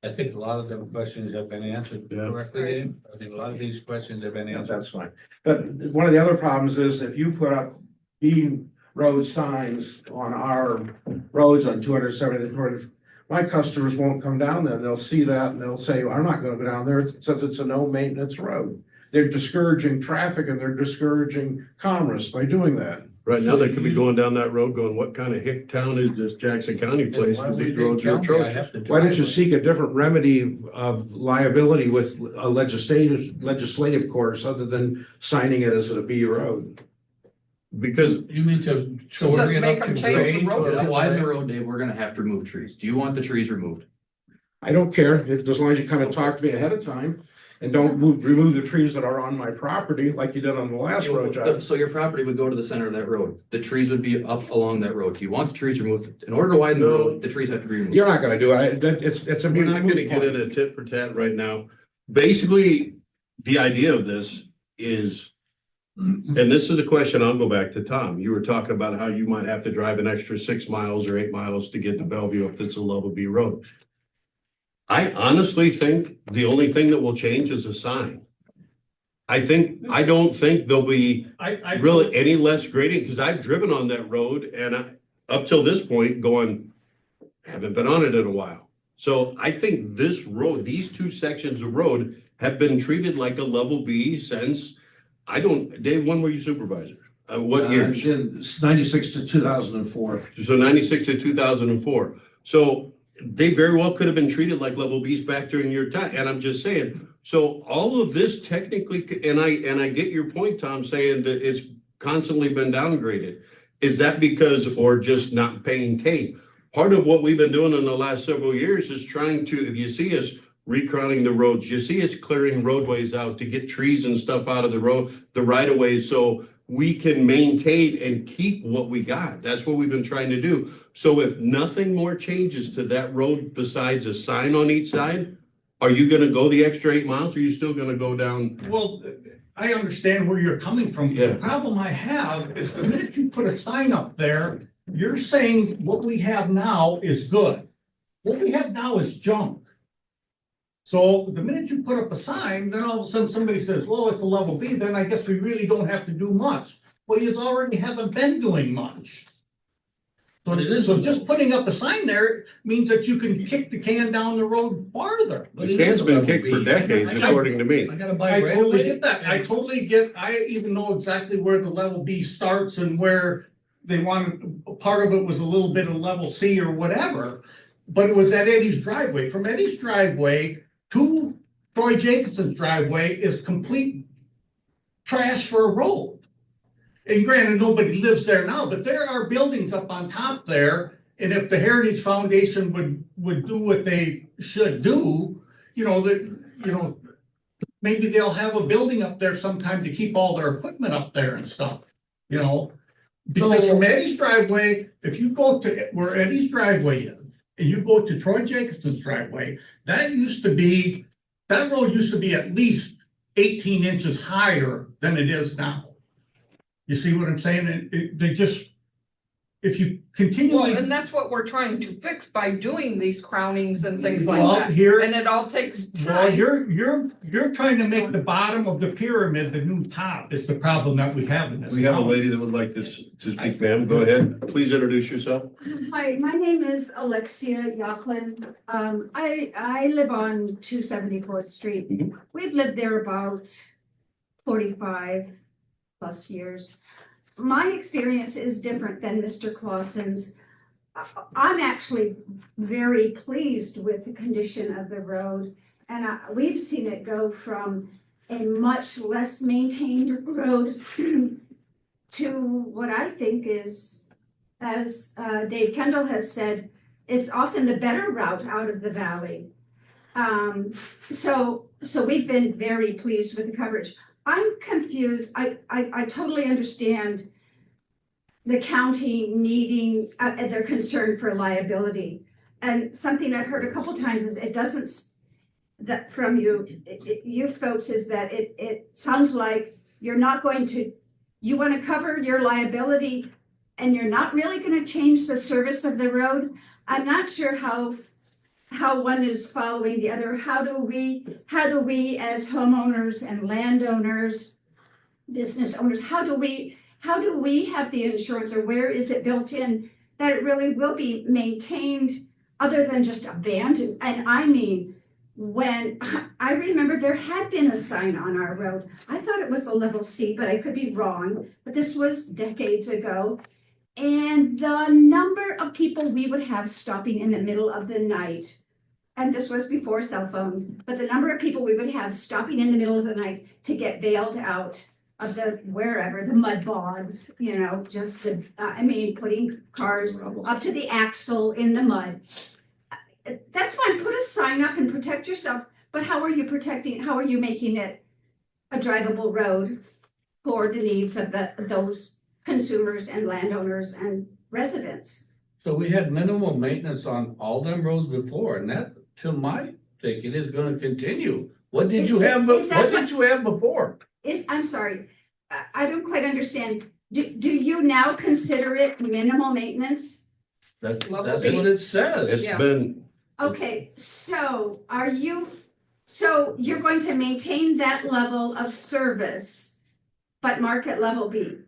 S4: I think a lot of them questions have been answered
S1: Yeah.
S4: correctly. Dave. I think a lot of these questions have been
S5: Yeah,
S4: answered.
S5: that's fine. But one of the other problems is if you put up B road signs on our roads on 270, my customers won't come down there. They'll see that and they'll say, well, I'm not gonna go down there since it's a no maintenance road. They're discouraging traffic and they're discouraging commerce by doing that.
S1: Right now, they could be going down that road going, what kind of hick town is this Jackson County place?
S4: Why
S1: Because
S4: would
S1: these
S4: they
S1: roads are
S4: tell me I
S1: atrocious.
S4: have to
S5: Why don't you
S4: drive?
S5: seek a different remedy of liability with a legislative course other than signing it as a B road?
S1: Because
S4: You mean to.
S3: So
S4: bring it
S3: make
S4: up
S3: them
S4: to
S3: change the
S4: grade?
S3: road.
S2: To widen the road, Dave, we're gonna have to remove trees. Do you want the trees removed?
S5: I don't care, as long as you come and talk to me ahead of time and don't remove the trees that are on my property like you did on the last road job.
S2: So your property would go to the center of that road. The trees would be up along that road. Do you want the trees removed? In order to widen the
S1: No.
S2: road, the trees have to be removed.
S5: You're not gonna do it. It's a.
S1: we're not gonna get in a tit for tat right now. Basically, the idea of this is, and this is a question, I'll go back to Tom. You were talking about how you might have to drive an extra 6 miles or 8 miles to get to Bellevue if it's a level B road. I honestly think the only thing that will change is a sign. I don't think there'll be
S6: I
S1: really any less grading, because I've driven on that road and up till this point going, haven't been on it in a while. So I think this road, these two sections of road have been treated like a level B since I don't, Dave, when were you supervisor? What years?
S5: It's 96 to 2004.
S1: So 96 to 2004. So they very well could have been treated like level Bs back during your time. And I'm just saying, so all of this technically, and I get your point, Tom, saying that it's constantly been downgraded. Is that because, or just not paying cane? Part of what we've been doing in the last several years is trying to, if you see us recrowning the roads, you see us clearing roadways out to get trees and stuff out of the road, the right of ways, so we can maintain and keep what we got. That's what we've been trying to do. So if nothing more changes to that road besides a sign on each side, are you gonna go the extra 8 miles, or are you still gonna go down?
S6: Well, I understand where you're coming from.
S1: Yeah.
S6: The problem I have is the minute you put a sign up there, you're saying what we have now is good. What we have now is junk. So the minute you put up a sign, then all of a sudden somebody says, well, it's a level B, then I guess we really don't have to do much. Well, you already haven't been doing much.
S4: But it is.
S6: So just putting up a sign there means that you can kick the can down the road farther.
S4: But
S1: The
S4: it is
S1: can's
S4: a
S1: been
S4: level
S1: kicked for
S4: B.
S1: decades,
S4: I got-
S1: according to me.
S4: I gotta buy
S6: I
S4: right
S6: totally
S4: away.
S6: get that. I totally get, I even know exactly where the level B starts and where they wanted, part of it was a little bit of level C or whatever. But it was at Eddie's driveway. From Eddie's driveway to Troy Jacobson's driveway is complete trash for a road. And granted, nobody lives there now, but there are buildings up on top there. And if the Heritage Foundation would do what they should do, maybe they'll have a building up there sometime to keep all their equipment up there and stuff, Because from Eddie's driveway, if you go to where Eddie's driveway is, and you go to Troy Jacobson's driveway, that road used to be at least 18 inches higher than it is now. You see what I'm saying? They just, if you continually.
S3: Well, and that's what we're trying to fix by doing these crownings and things like
S6: Well,
S3: that.
S6: here-
S3: And it all takes
S6: Well,
S3: time.
S6: you're trying to make the bottom of the pyramid the new top is the problem that we have in this.
S1: We have a
S6: town.
S1: lady that would like to speak, ma'am. Go ahead. Please introduce yourself.
S10: Hi, my name is Alexia Yocklin. I live on 274th Street.
S1: Mhm.
S10: We've lived there about 45 plus years. My experience is different than Mr. Clausen's. I'm actually very pleased with the condition of the road. And we've seen it go from a much less maintained road to what I think is, as Dave Kendall has said, is often the better route out of the valley. So we've been very pleased with the coverage. I'm confused. I totally understand the county needing, their concern for liability. And something I've heard a couple times is it doesn't, that from you folks is that it sounds like you're not going to, you want to cover your liability and you're not really going to change the service of the road. I'm not sure how one is following the other. How do we as homeowners and landowners, business owners, how do we have the insurance, or where is it built in that it really will be maintained other than just abandoned? And I mean, when I remember there had been a sign on our road. I thought it was a level C, but I could be wrong. But this was decades ago. And the number of people we would have stopping in the middle of the night, and this was before cell phones, but the number of people we would have stopping in the middle of the night to get bailed out of the wherever, the mud bogs, just putting cars up to the axle in the mud. That's fine, put a sign up and protect yourself, but how are you making it a drivable road for the needs of those consumers and landowners and residents?
S4: So we had minimal maintenance on all them roads before, and that, to my thinking, is gonna continue. What did you have,
S10: Is that
S4: what did you have before?
S10: I'm sorry, I don't quite understand. Do you now consider it minimal maintenance?
S4: That's
S3: Level
S4: what
S3: B.
S4: it says.
S1: It's
S3: Yeah.
S1: been,
S10: Okay, so you're going to maintain that level of service, but market level B?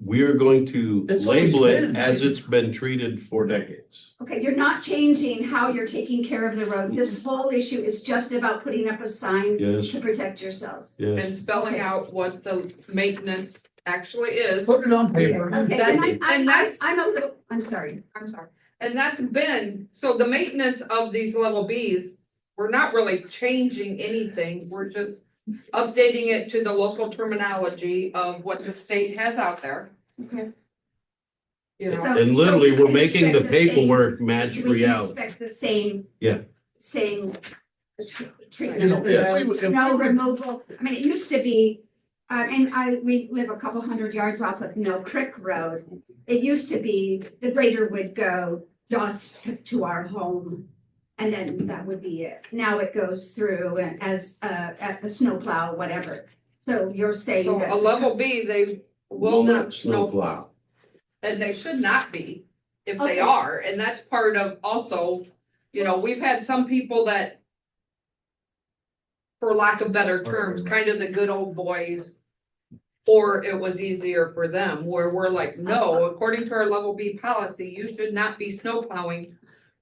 S1: We are going to
S4: It's always
S1: label it
S4: been.
S1: as it's been treated for decades.
S10: Okay, you're not changing how you're taking care of the road. This whole issue is just about putting up a sign
S1: Yes,
S10: to protect yourselves.
S1: yes.
S3: And spelling out what the maintenance actually is.
S4: Put it on paper.
S10: Okay,
S3: That's-
S10: and I'm a little, I'm sorry.
S3: I'm sorry. And that's been, so the maintenance of these level Bs, we're not really changing anything. We're just updating it to the local terminology of what the state has out there.
S10: Okay.
S3: You know,
S10: So-
S1: And literally,
S10: we
S1: we're
S10: can
S1: making the
S10: expect the same-
S1: paperwork match
S10: We can
S1: reality.
S10: expect the same.
S1: Yeah.
S10: Same
S4: You
S10: treatment
S4: know,
S10: of the
S1: yeah.
S10: roads, snow removal. I mean, it used to be, we live a couple hundred yards off of Mill Creek Road. It used to be the grader would go just to our home. And then that would be it. Now it goes through and as, at the snowplow, whatever. So you're saying
S3: so
S10: that.
S3: a level B, they will
S1: Will
S3: not
S1: not
S3: snowplow. And they should not be, if they
S10: Okay.
S3: are, and that's part of also, you know, we've had some people that, for lack of better terms, kind of the good old boys, or it was easier for them, where we're like, no, according to our level B policy, you should not be snow plowing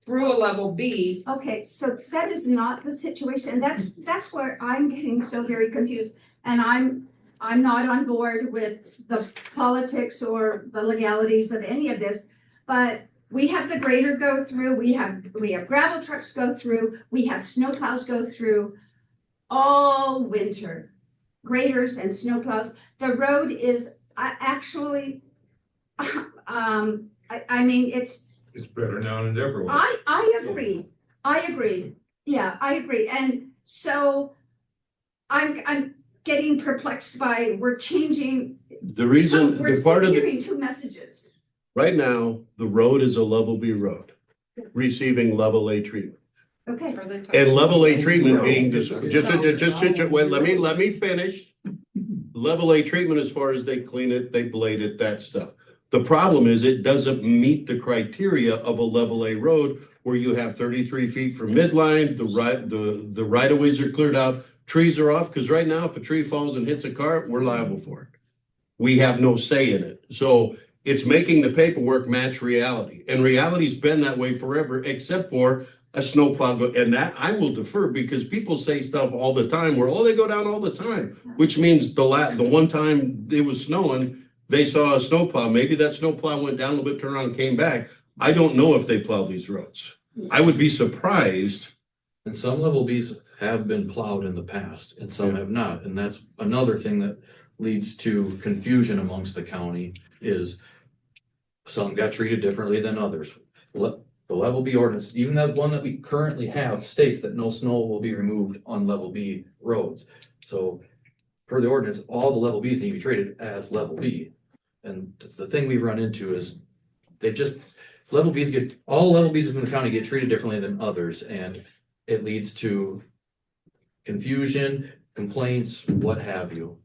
S3: through a level B.
S10: Okay, so that is not the situation. That's where I'm getting so very confused. And I'm not on board with the politics or the legalities of any of this. But we have the grader go through, we have gravel trucks go through, we have snowplows go through all winter. Graders and snowplows. The road is actually, I mean, it's,
S9: It's better now than it ever was.
S10: I agree. Yeah, I agree. And so I'm getting perplexed by, we're changing.
S1: The reason,
S10: We're
S1: the part of the,
S10: hearing two messages.
S1: right now, the road is a level B road, receiving level A treatment.
S10: Okay,
S3: Are they
S1: And level A treatment
S9: No.
S1: being, wait, let me finish. Level A treatment as far as they clean it, they blade it, that stuff. The problem is it doesn't meet the criteria of a level A road where you have 33 feet from midline, the right of ways are cleared out, trees are off, because right now, if a tree falls and hits a car, we're liable for it. We have no say in it. So it's making the paperwork match reality. And reality's been that way forever, except for a snowplow. And that I will defer because people say stuff all the time where, oh, they go down all the time, which means the one time it was snowing, they saw a snowplow. Maybe that snowplow went down a little bit, turned around, came back. I don't know if they plow these roads. I would be surprised.
S2: And some level Bs have been plowed in the past and some have not. And that's another thing that leads to confusion amongst the county is some got treated differently than others. The level B ordinance, even that one that we currently have states that no snow will be removed on level B roads. So per the ordinance, all the level Bs need to be treated as level B. And that's the thing we've run into is they just, all level Bs in the county get treated differently than others. And it leads to confusion, complaints, what have you.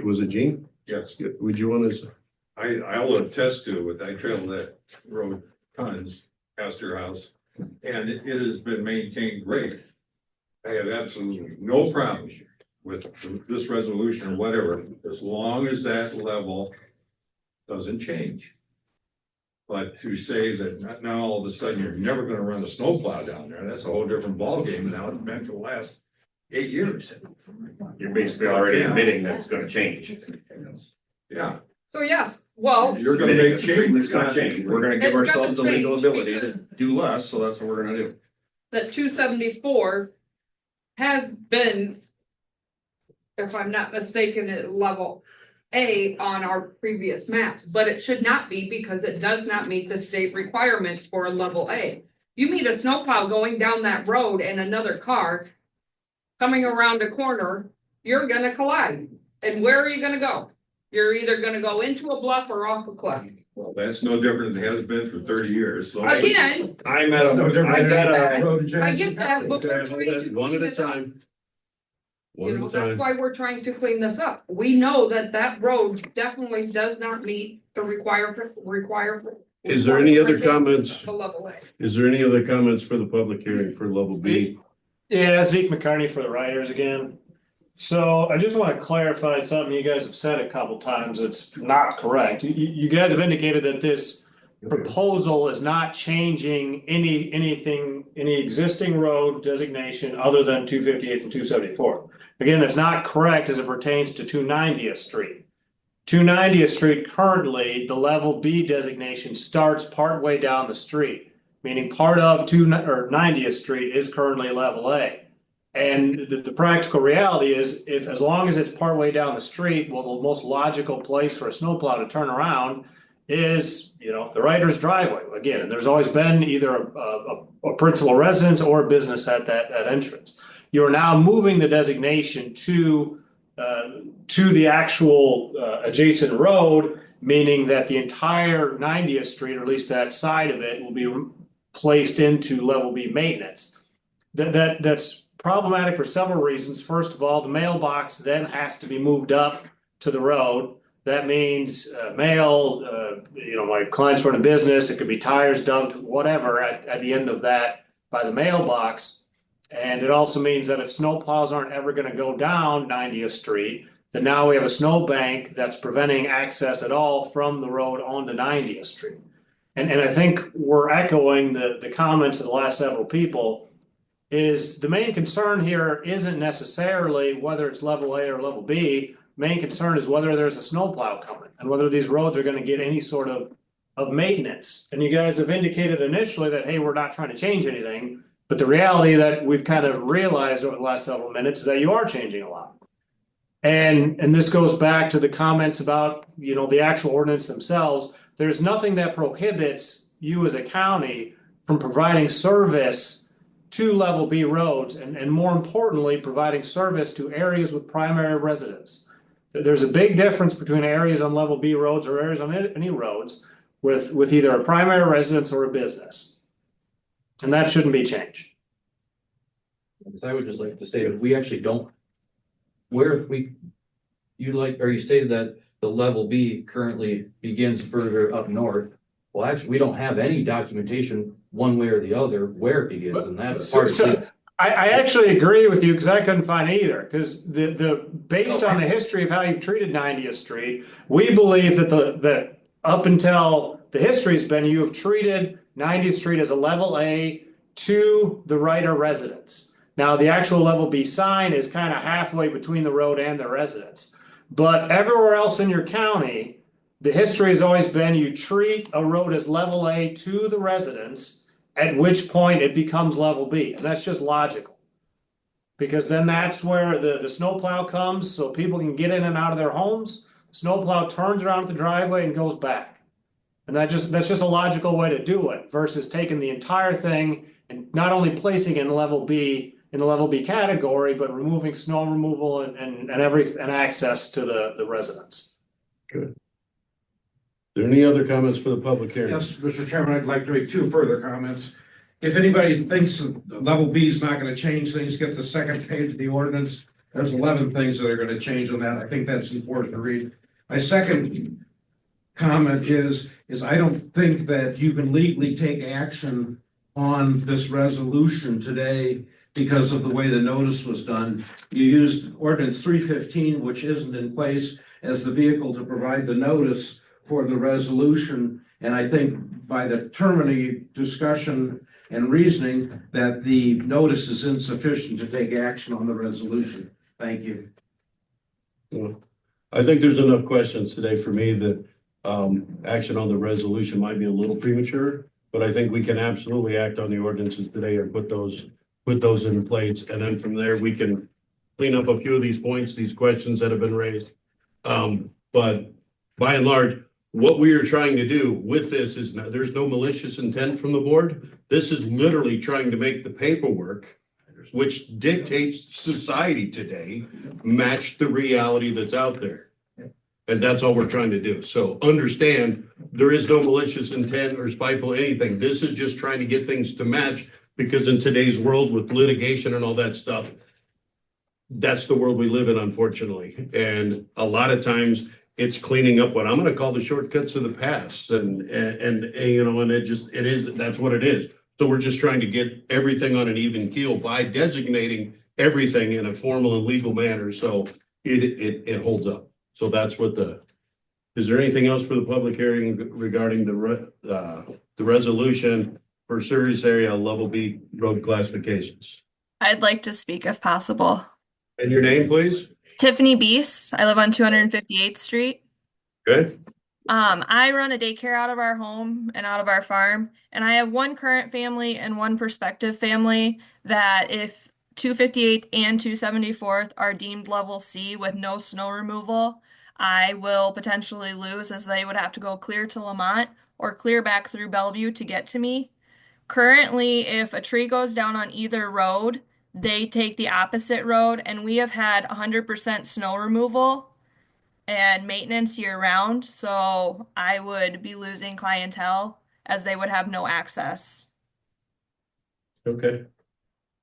S1: Was it Gene?
S9: Yes,
S1: Would you want to?
S9: I'll attest to it. I traveled that road tons past your house. And it has been maintained great. I have absolutely no problem with this resolution or whatever, as long as that level doesn't change. But to say that now all of a sudden you're never gonna run a snowplow down there, that's a whole different ballgame now. It's been for the last 8 years.
S11: You're basically already admitting that it's gonna change.
S9: Yeah,
S3: So yes, well,
S9: you're gonna make change.
S11: It's gonna change. We're gonna give
S3: It's gonna
S11: ourselves the legal
S3: change
S11: ability
S3: because-
S11: to do less, so that's what we're gonna do.
S3: that 274 has been, if I'm not mistaken, at level A on our previous maps, but it should not be because it does not meet the state requirements for a level A. You meet a snowplow going down that road and another car coming around a corner, you're gonna collide. And where are you gonna go? You're either gonna go into a bluff or off a cliff.
S9: Well, that's no different than it has been for 30 years, so.
S3: Again,
S11: I met a, I met a,
S3: I get that, but we're trying to
S1: One at
S3: clean
S1: a
S3: it up.
S1: time.
S3: You
S1: One
S3: know,
S1: at a
S3: that's
S1: time.
S3: why we're trying to clean this up. We know that that road definitely does not meet the requirement.
S1: Is there any other comments?
S3: The level A.
S1: Is there any other comments for the public hearing for level B?
S7: Yeah, Zeke McCartney for the writers again. So I just want to clarify something you guys have said a couple times. It's not correct. You guys have indicated that this proposal is not changing any existing road designation other than 258 and 274. Again, that's not correct as it pertains to 290th Street. 290th Street currently, the level B designation starts partway down the street, meaning part of 90th Street is currently level A. And the practical reality is as long as it's partway down the street, well, the most logical place for a snowplow to turn around is, the writer's driveway again. And there's always been either a principal residence or a business at that entrance. You're now moving the designation to the actual adjacent road, meaning that the entire 90th Street, or at least that side of it, will be placed into level B maintenance. That's problematic for several reasons. First of all, the mailbox then has to be moved up to the road. That means mail, my clients run a business, it could be tires dumped, whatever, at the end of that by the mailbox. And it also means that if snowplows aren't ever going to go down 90th Street, then now we have a snowbank that's preventing access at all from the road onto 90th Street. And I think we're echoing the comments of the last several people. Is the main concern here isn't necessarily whether it's level A or level B. Main concern is whether there's a snowplow coming and whether these roads are going to get any sort of maintenance. And you guys have indicated initially that, hey, we're not trying to change anything. But the reality that we've kind of realized over the last several minutes is that you are changing a lot. And this goes back to the comments about, the actual ordinance themselves. There's nothing that prohibits you as a county from providing service to level B roads, and more importantly, providing service to areas with primary residence. There's a big difference between areas on level B roads or areas on any roads with either a primary residence or a business. And that shouldn't be changed.
S2: I would just like to say that we actually don't, you stated that the level B currently begins further up north. Well, actually, we don't have any documentation one way or the other where it begins, and that's part of it.
S7: I actually agree with you because I couldn't find either. Because based on the history of how you've treated 90th Street, we believe that up until the history has been, you have treated 90th Street as a level A to the writer residence. Now, the actual level B sign is kind of halfway between the road and the residence. But everywhere else in your county, the history has always been you treat a road as level A to the residence, at which point it becomes level B. And that's just logical. Because then that's where the snowplow comes, so people can get in and out of their homes. Snowplow turns around at the driveway and goes back. And that's just a logical way to do it versus taking the entire thing and not only placing it in level B, in the level B category, but removing snow removal and access to the residents.
S1: Good. Are there any other comments for the public hearing?
S5: Yes, Mr. Chairman, I'd like to make two further comments. If anybody thinks that level B is not going to change things, get the second page of the ordinance. There's 11 things that are going to change on that. I think that's important to read. My second comment is I don't think that you can legally take action on this resolution today because of the way the notice was done. You used ordinance 315, which isn't in place, as the vehicle to provide the notice for the resolution. And I think by the termini discussion and reasoning that the notice is insufficient to take action on the resolution. Thank you.
S1: Well, I think there's enough questions today for me that action on the resolution might be a little premature, but I think we can absolutely act on the ordinances today and put those in place. And then from there, we can clean up a few of these points, these questions that have been raised. But by and large, what we are trying to do with this is there's no malicious intent from the board. This is literally trying to make the paperwork, which dictates society today, match the reality that's out there. And that's all we're trying to do. So understand there is no malicious intent or spiteful anything. This is just trying to get things to match, because in today's world with litigation and all that stuff, that's the world we live in, unfortunately. And a lot of times it's cleaning up what I'm going to call the shortcuts of the past. And that's what it is. So we're just trying to get everything on an even keel by designating everything in a formal and legal manner, so it holds up. So that's what is there anything else for the public hearing regarding the resolution for service area level B road classifications?
S12: I'd like to speak if possible.
S1: And your name, please?
S12: Tiffany Beese. I live on 258th Street.
S1: Good.
S12: I run a daycare out of our home and out of our farm, and I have one current family and one prospective family that if 258th and 274th are deemed level C with no snow removal, I will potentially lose as they would have to go clear to Lamont or clear back through Bellevue to get to me. Currently, if a tree goes down on either road, they take the opposite road, and we have had 100% snow removal and maintenance year round, so I would be losing clientele as they would have no access.
S1: Okay.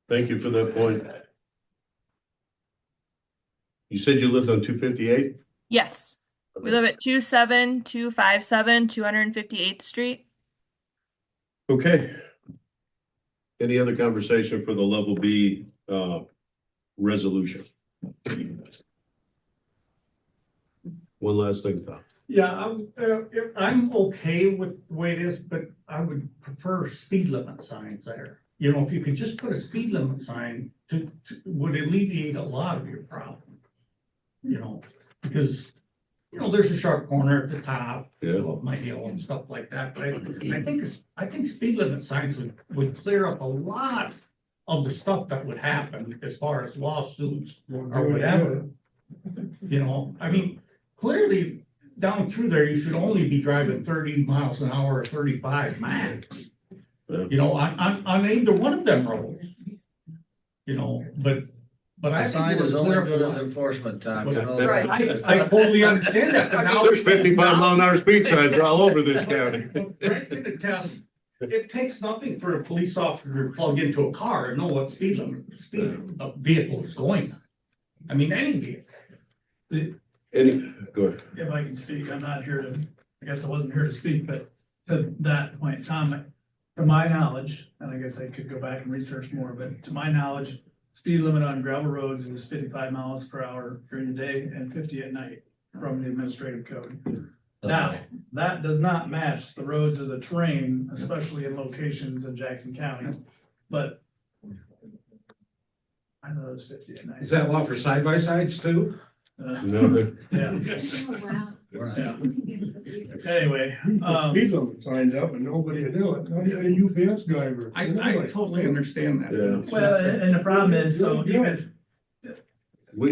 S1: Thank you for that point. You said you lived on 258?
S12: Yes, we live at 27257 258th Street.
S1: Okay. Any other conversation for the level B resolution? One last thing, Tom.
S6: Yeah, I'm okay with the way it is, but I would prefer speed limit signs there. You know, if you could just put a speed limit sign would alleviate a lot of your problem. You know, because, you know, there's a sharp corner at the top, of my hill and stuff like that, but I think speed limit signs would clear up a lot of the stuff that would happen as far as lawsuits or whatever. You know, I mean, clearly down through there, you should only be driving 30 miles an hour or 35 max. You know, on either one of them roads. You know, but I
S4: The
S6: think
S4: sign
S6: it
S4: is
S6: would
S4: only
S6: clear up
S4: good
S6: a
S4: as
S6: lot.
S4: enforcement, Tom.
S1: Okay.
S4: You know
S3: Right.
S4: that.
S6: I totally understand that, but now.
S1: There's 55-mile-an-hour speed signs all over this county.
S6: Right to the test, it takes nothing for a police officer to plug into a car and know what speed a vehicle is going on. I mean, any vehicle.
S1: Go ahead.
S13: If I can speak, I'm not here to, I guess I wasn't here to speak, but to that point, Tom, to my knowledge, and I guess I could go back and research more, but to my knowledge, speed limit on gravel roads is 55 miles per hour during the day and 50 at night from the administrative code. Now, that does not match the roads or the terrain, especially in locations in Jackson County, but I thought it was 50 at night.
S5: Is that law for side by sides too?
S1: No,
S13: Yeah.
S4: We're not-
S13: Yeah. Anyway,
S14: Speed limit signed up and nobody will do it, not even a UPS driver.
S6: I totally understand that.
S1: Yeah.
S13: well, and the problem is, so you could,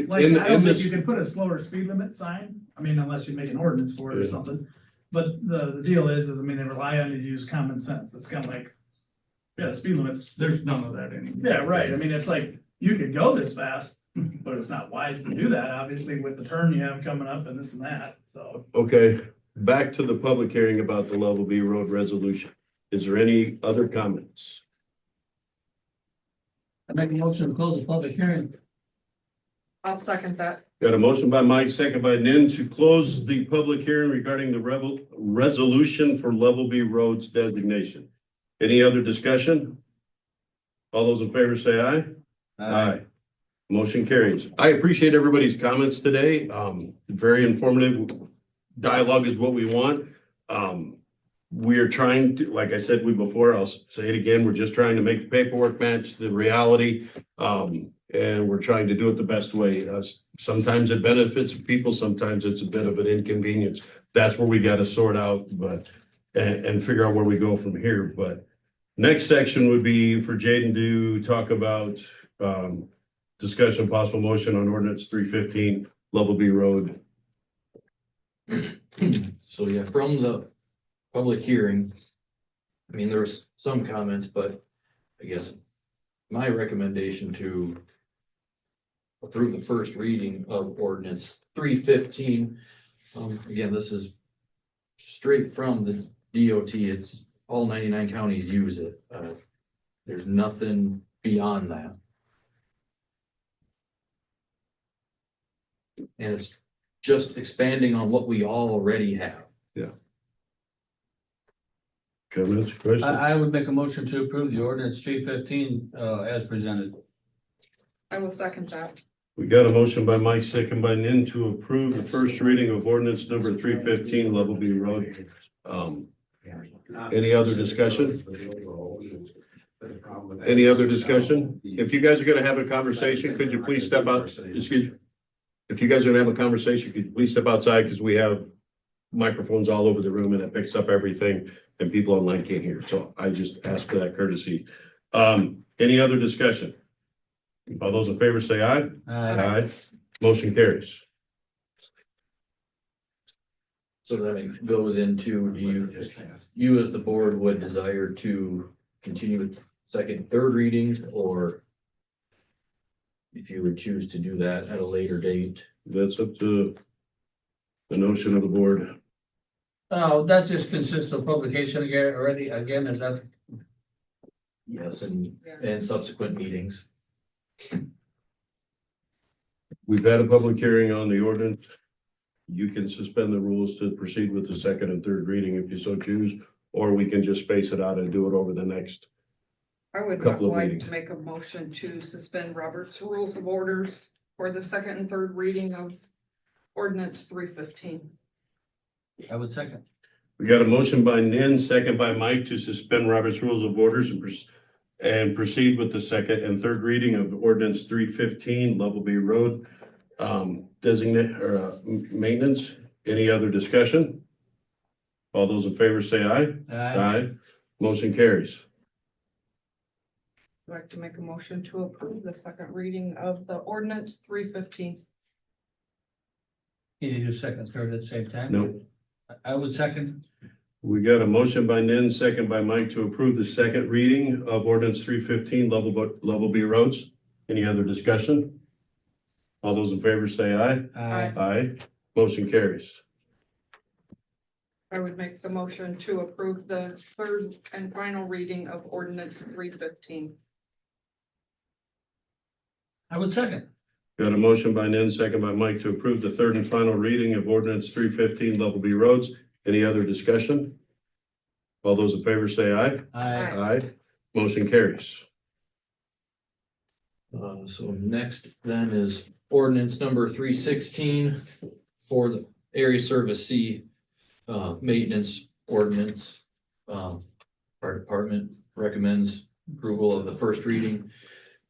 S13: like, I don't think you can put a slower speed limit sign. I mean, unless you make an ordinance for it or
S1: Yeah.
S13: something. But the deal is, I mean, they rely on you to use common sense. It's kind of like, yeah, the speed limits.
S6: There's none of that anymore.
S13: Yeah, right. I mean, it's like, you could go this fast, but it's not wise to do that, obviously, with the turn you have coming up and this and that, so.
S1: Okay, back to the public hearing about the level B road resolution. Is there any other comments?
S4: I make a motion to close the public hearing.
S3: I'll second that.
S1: Got a motion by Mike, second by Nin to close the public hearing regarding the resolution for level B roads designation. Any other discussion? All those in favor say aye. Aye. Motion carries. I appreciate everybody's comments today. Very informative. Dialogue is what we want. We are trying to, like I said before, I'll say it again, we're just trying to make the paperwork match the reality. And we're trying to do it the best way. Sometimes it benefits people, sometimes it's a bit of an inconvenience. That's where we got to sort out, and figure out where we go from here. But next section would be for Jaden to talk about discussion of possible motion on ordinance 315 level B road.
S2: So yeah, from the public hearing, I mean, there was some comments, but I guess my recommendation to approve the first reading of ordinance 315. Again, this is straight from the DOT. It's all 99 counties use it. There's nothing beyond that. And it's just expanding on what we already have.
S1: Comments, questions?
S4: I would make a motion to approve the ordinance 315 as presented.
S3: I will second that.
S1: We got a motion by Mike, second by Nin to approve the first reading of ordinance number 315 Level B Road. Any other discussion? Any other discussion? If you guys are gonna have a conversation, could you please step out? Excuse me. If you guys are gonna have a conversation, could you please step outside, because we have microphones all over the room and it picks up everything and people online can't hear. So I just ask for that courtesy. Any other discussion? All those in favor say aye. Aye. Motion carries.
S2: So that goes into, you as the board would desire to continue with second, third readings, or if you would choose to do that at a later date?
S1: That's up to the notion of the board.
S4: That just consists of publication again, is that?
S2: Yes, and subsequent meetings.
S1: We've had a public hearing on the ordinance. You can suspend the rules to proceed with the second and third reading if you so choose, or we can just space it out and do it over the next.
S3: I would not
S1: Couple of
S3: like
S1: meetings.
S3: to make a motion to suspend Robert's Rules of Orders for the second and third reading of ordinance 315.
S4: I would second.
S1: We got a motion by Nin, second by Mike to suspend Robert's Rules of Orders and proceed with the second and third reading of ordinance 315 Level B Road designate or maintenance. Any other discussion? All those in favor say aye. Aye. Motion carries.
S3: I'd like to make a motion to approve the second reading of the ordinance 315.
S4: Can you do second, third at the same time?
S1: No.
S4: I would second.
S1: We got a motion by Nin, second by Mike to approve the second reading of ordinance 315 Level B roads. Any other discussion? All those in favor say aye.
S3: Aye.
S1: Aye. Motion carries.
S3: I would make the motion to approve the third and final reading of ordinance 315.
S4: I would second.
S1: Got a motion by Nin, second by Mike to approve the third and final reading of ordinance 315 Level B roads. Any other discussion? All those in favor say aye.
S4: Aye.
S1: Aye. Motion carries.
S2: So next then is ordinance number 316 for the area service C maintenance ordinance. Our department recommends approval of the first reading,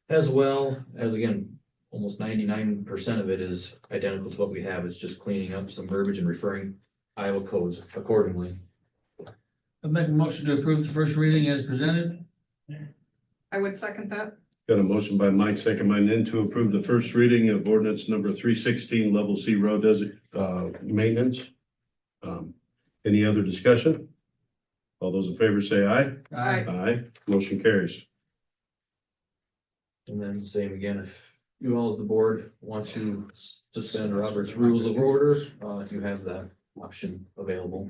S2: as well as, again, almost 99% of it is identical to what we have. It's just cleaning up some verbiage and referring Iowa codes accordingly.
S4: I'd make a motion to approve the first reading as presented.
S3: I would second that.
S1: Got a motion by Mike, second by Nin to approve the first reading of ordinance number 316 Level C road maintenance. Any other discussion? All those in favor say aye.
S3: Aye.
S1: Aye. Motion carries.
S2: And then same again, if you all as the board want to suspend Robert's Rules of Order, you have that option available.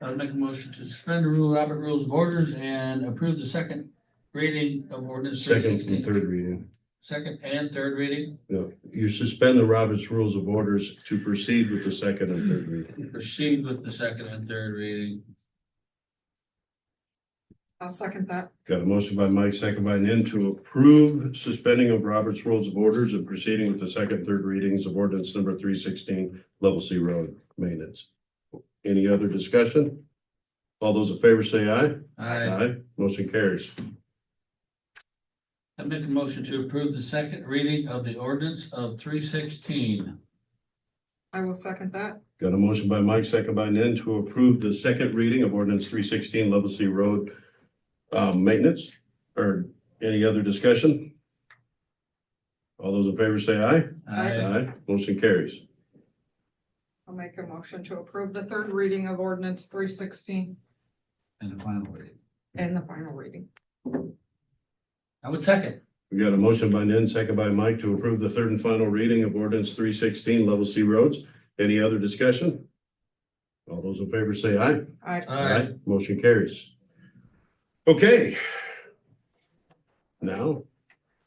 S4: I'd make a motion to suspend the Robert Rules of Orders and approve the second reading of ordinance
S1: Second and
S4: 316.
S1: third reading.
S4: Second and third reading.
S1: No, you suspend the Robert's Rules of Orders to proceed with the second and third reading.
S4: Proceed with the second and third reading.
S3: I'll second that.
S1: Got a motion by Mike, second by Nin to approve suspending of Robert's Rules of Orders and proceeding with the second and third readings of ordinance number 316 Level C road maintenance. Any other discussion? All those in favor say aye. Aye. Motion carries.
S4: I make a motion to approve the second reading of the ordinance of 316.
S3: I will second that.
S1: Got a motion by Mike, second by Nin to approve the second reading of ordinance 316 Level C road maintenance, or any other discussion? All those in favor say aye. Aye. Motion carries.
S3: I'll make a motion to approve the third reading of ordinance 316
S4: And the final reading.
S3: and the final reading.
S4: I would second.
S1: We got a motion by Nin, second by Mike to approve the third and final reading of ordinance 316 Level C roads. Any other discussion? All those in favor say aye.
S3: Aye.
S1: Motion carries. Okay. Now,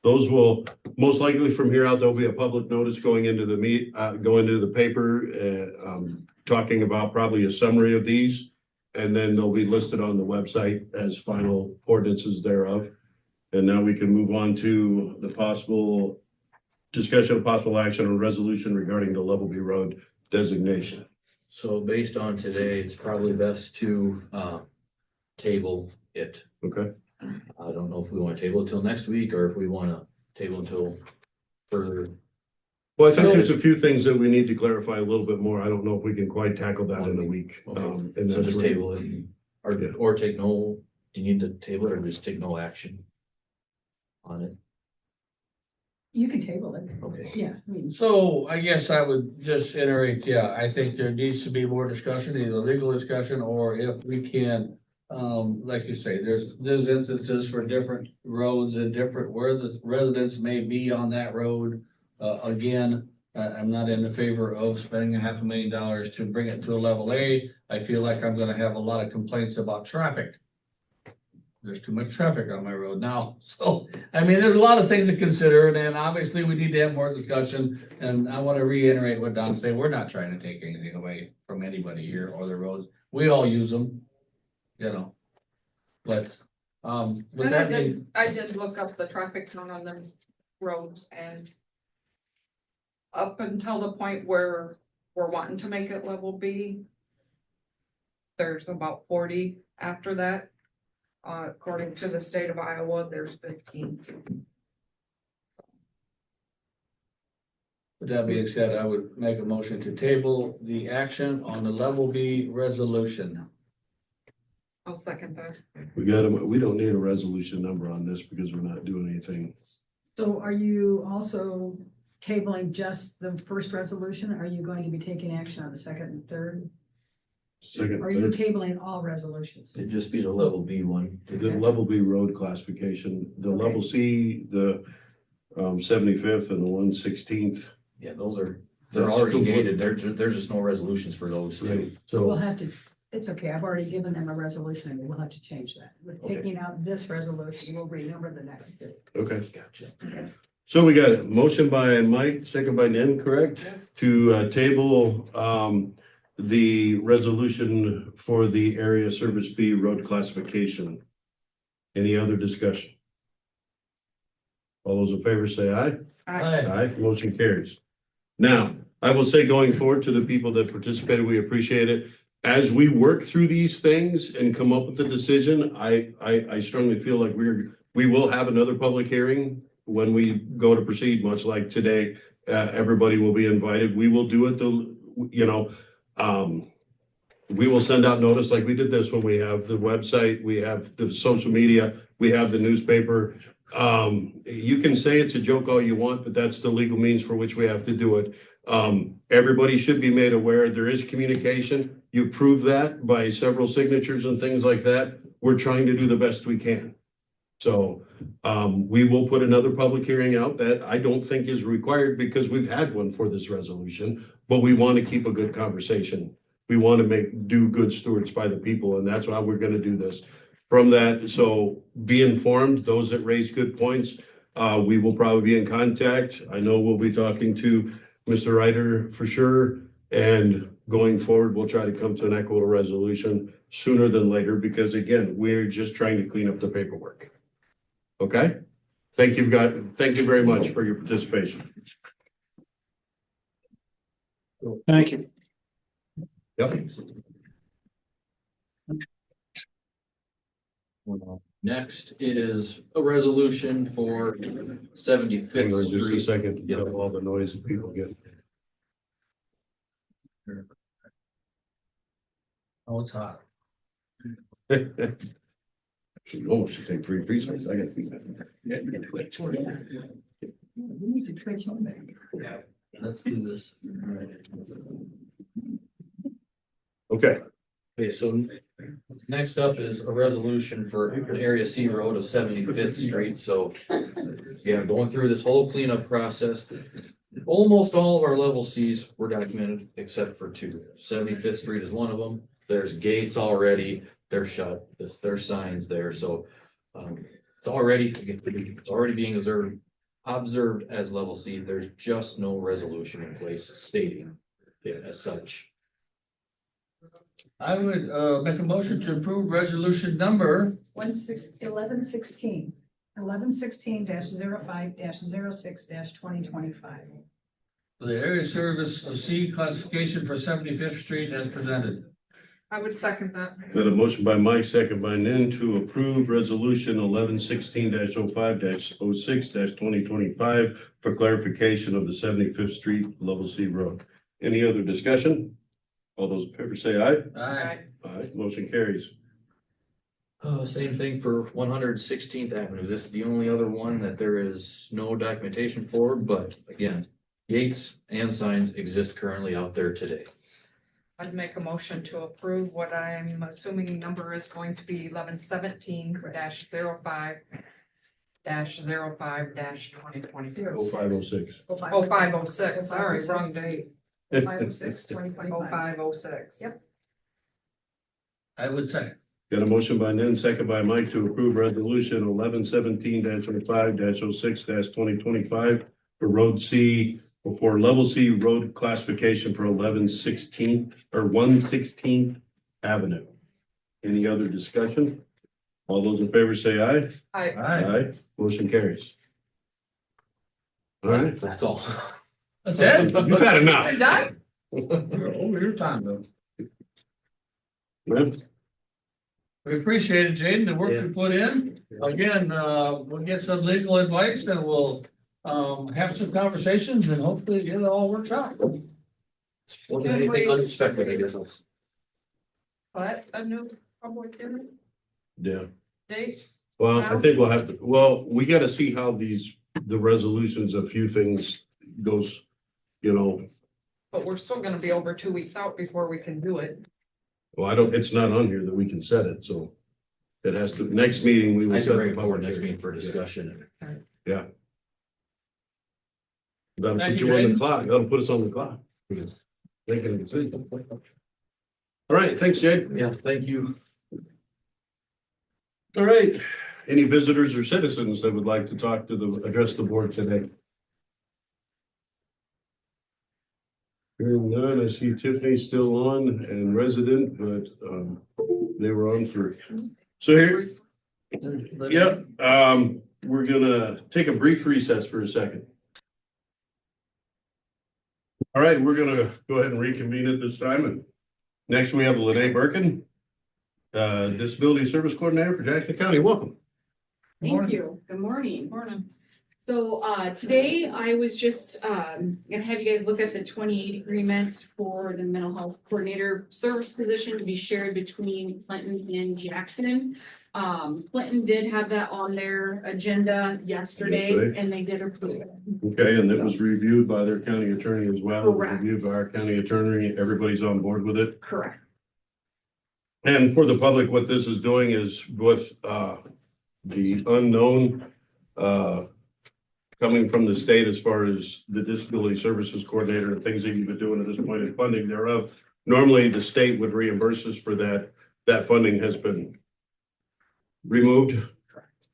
S1: those will, most likely from here out, there'll be a public notice going into the paper, talking about probably a summary of these. And then they'll be listed on the website as final ordinances thereof. And now we can move on to the possible discussion of possible action on resolution regarding the Level B Road designation.
S2: So based on today, it's probably best to, table it.
S1: Okay,
S2: I don't know if we want to table it till next week or if we want to table until further.
S1: well, I think there's a few things that we need to clarify a little bit more. I don't know if we can quite tackle that in a week.
S2: Okay.
S1: And
S2: So
S1: that's
S2: just
S1: where-
S2: table it or take no, do you need to table it or just take no action on it?
S15: You can table it,
S2: Okay.
S15: yeah.
S4: So I guess I would just iterate, yeah, I think there needs to be more discussion, either legal discussion, or if we can, like you say, there's instances for different roads and different, where the residents may be on that road. Again, I'm not in the favor of spending $500,000 to bring it to a level A. I feel like I'm gonna have a lot of complaints about traffic. There's too much traffic on my road now, so, I mean, there's a lot of things to consider, and then obviously we need to have more discussion. And I wanna reiterate what Don said, we're not trying to take anything away from anybody here or the roads, we all use them. You know, but, with
S3: And
S4: that being,
S3: I did look up the traffic count on them roads and up until the point where we're wanting to make it level B, there's about 40 after that. According to the state of Iowa, there's 15.
S4: with that being said, I would make a motion to table the action on the level B resolution.
S3: I'll second that.
S1: we don't need a resolution number on this because we're not doing anything.
S15: So are you also tabling just the first resolution? Are you going to be taking action on the second and third?
S1: Second,
S15: Or are you
S1: third,
S15: tabling all resolutions?
S2: It'd just be the level B one.
S1: the Level B road classification, the Level C, the 75th and the 116th.
S2: Yeah, those are, they're
S1: That's
S2: already
S1: complete.
S2: gated. There's just no resolutions for those two.
S15: So we'll
S1: So,
S15: have to, it's okay, I've already given them a resolution, and we'll have to change that. We're
S2: Okay.
S15: taking out this resolution, we'll renumber the next two.
S1: okay.
S2: Gotcha.
S1: So we got a motion by Mike, second by Nan, correct? To table the resolution for the area service B road classification. Any other discussion? All those in favor say aye. Aye, motion carries. Now, I will say going forward to the people that participated, we appreciate it. As we work through these things and come up with a decision, I strongly feel like we will have another public hearing when we go to proceed, much like today. Everybody will be invited. We will do it we will send out notice like we did this when we have the website, we have the social media, we have the newspaper. You can say it's a joke all you want, but that's the legal means for which we have to do it. Everybody should be made aware there is communication. You prove that by several signatures and things like that. We're trying to do the best we can. So, we will put another public hearing out that I don't think is required because we've had one for this resolution, but we want to keep a good conversation. We want to do good stewards by the people, and that's why we're going to do this. From that, so be informed, those that raise good points, we will probably be in contact. I know we'll be talking to Mr. Ryder for sure. And going forward, we'll try to come to an equitable resolution sooner than later, because again, we're just trying to clean up the paperwork. Okay? Thank you, guys. Thank you very much for your participation.
S7: Thank you.
S1: Yep.
S2: Next is a resolution for 75th
S1: Hang on just a
S2: Street.
S1: second,
S2: Yep.
S1: all the noise that people get.
S4: oh, it's hot.
S1: She almost should take 3 pieces. I got to see that.
S15: We need to trade on that.
S4: Yeah, let's do this.
S1: Okay,
S2: Okay, so next up is a resolution for an Area C road of 75th Street. So, yeah, going through this whole cleanup process. Almost all of our level Cs were documented except for 2. 75th Street is one of them. There's gates already, they're shut, there's signs there, so it's already being observed as level C. There's just no resolution in place stating it as such.
S4: I would make a motion to approve resolution number
S15: 1116. 1116 05 06 2025.
S4: For the area service of C classification for 75th Street as presented.
S3: I would second that.
S1: Got a motion by Mike, second by Nan to approve resolution 1116 05 06 twenty twenty-five for clarification of the 75th Street Level C road. Any other discussion? All those in favor say aye.
S4: Aye.
S1: Aye, motion carries.
S2: Same thing for 116th Avenue. This is the only other one that there is no documentation for, but again, gates and signs exist currently out there today.
S3: I'd make a motion to approve what I'm assuming number is going to be 1117 05 2020.
S1: 0506.
S3: 0506, sorry, wrong date.
S15: 506 2025.
S3: 0506.
S15: Yep.
S4: I would second.
S1: Got a motion by Nan, second by Mike to approve resolution 1117 05 06 twenty twenty-five for road C, for level C road classification for 1116 or 116th Avenue. Any other discussion? All those in favor say aye.
S3: I,
S1: Aye. Motion carries. All right.
S2: That's all.
S4: That's it.
S1: You got enough.
S3: I'm done.
S4: You're over your time though.
S1: Well,
S4: We appreciate it, Jaden, the work
S2: Yeah.
S4: you put in. Again, we'll get some legal advice and we'll have some conversations and hopefully it all works out.
S2: Wasn't anything unexpected, I guess.
S3: What, a new public hearing
S1: yeah.
S3: date?
S1: Well, I think we'll have to, we gotta see how the resolutions, a few things goes, you know,
S3: But we're still gonna be over 2 weeks out before we can do it.
S1: well, it's not on here that we can set it, so. It has to, next meeting, we
S2: I
S1: will
S2: can
S1: set
S2: bring
S1: the
S2: it forward
S1: public
S2: next
S1: hearing.
S2: meeting for discussion.
S1: Yeah. That'll
S4: Thank
S1: put
S4: you,
S1: you on the
S4: Jaden.
S1: clock, that'll put us on the clock. Making a decision. All right, thanks, Jay.
S2: Yeah, thank you.
S1: All right, any visitors or citizens that would like to talk to address the board today? Hearing none, I see Tiffany still on and resident, but they were on for, so here, yep, we're gonna take a brief recess for a second. All right, we're gonna go ahead and reconvene at this time, and next we have Lene Birkin, Disability Service Coordinator for Jackson County. Welcome.
S16: Thank you. Good morning.
S3: Morning.
S16: So today I was just gonna have you guys look at the 28 agreement for the mental health coordinator service position to be shared between Clinton and Jackson. Clinton did have that on their agenda yesterday and they did approve it.
S1: Okay, and it was reviewed by their county attorney as well. It was
S16: Correct.
S1: Reviewed by our county attorney. Everybody's on board with it.
S16: Correct.
S1: And for the public, what this is doing is with the unknown coming from the state as far as the disability services coordinator and things that you've been doing at this point in funding thereof. Normally, the state would reimburse us for that. That funding has been removed.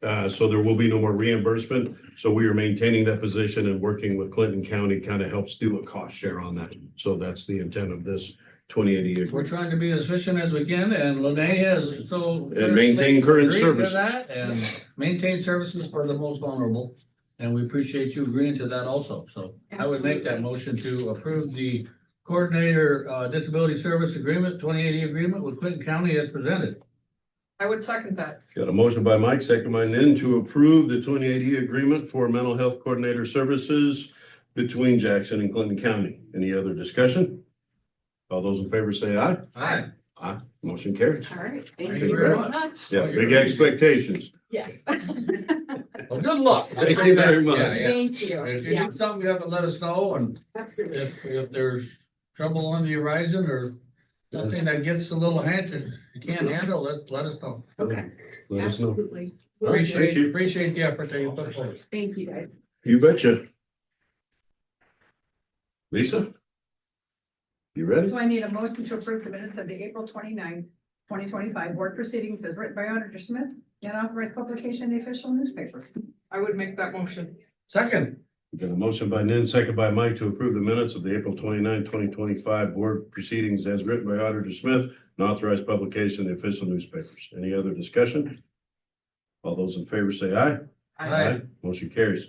S1: So there will be no more reimbursement. So we are maintaining that position and working with Clinton County kind of helps do a cost share on that. So that's the intent of this 2080
S4: We're
S1: agreement.
S4: trying to be as efficient as we can and Lene has so.
S1: And maintain current
S4: agreed to
S1: services.
S4: that And maintain services for the most vulnerable. And we appreciate you agreeing to that also. So I would make that motion to approve the coordinator disability service agreement, 2080 agreement with Clinton County as presented.
S3: I would second that.
S1: Got a motion by Mike, second by Nan to approve the 2080 agreement for mental health coordinator services between Jackson and Clinton County. Any other discussion? All those in favor say aye.
S4: Aye.
S1: Aye. Motion carries.
S16: All right.
S4: Thank
S16: Thank
S4: you
S16: you
S4: very
S16: very
S4: much.
S16: much.
S1: Yeah, big expectations.
S16: Yes.
S4: Well, good luck.
S1: Thank you very much.
S4: Yeah, yeah.
S16: Thank you.
S4: If you
S16: Yeah,
S4: need something, you have to let us know, and
S16: absolutely.
S4: if there's trouble on the horizon or something that gets a little that you can't handle, let us know.
S16: Okay.
S1: Let us know.
S16: Absolutely.
S1: All right, thank you.
S4: Appreciate the effort that you put forward.
S16: Thank you, guys.
S1: You betcha. Lisa? You ready?
S15: So I need a motion to approve the minutes of the April 29, 2025 board proceedings as written by Auditor Smith and authorized publication in the official newspaper.
S3: I would make that motion.
S4: Second.
S1: Got a motion by Nan, second by Mike to approve the minutes of the April 29, 2025 board proceedings as written by Auditor Smith and authorized publication in the official newspapers. Any other discussion? All those in favor say aye.
S4: Aye.
S1: Motion carries.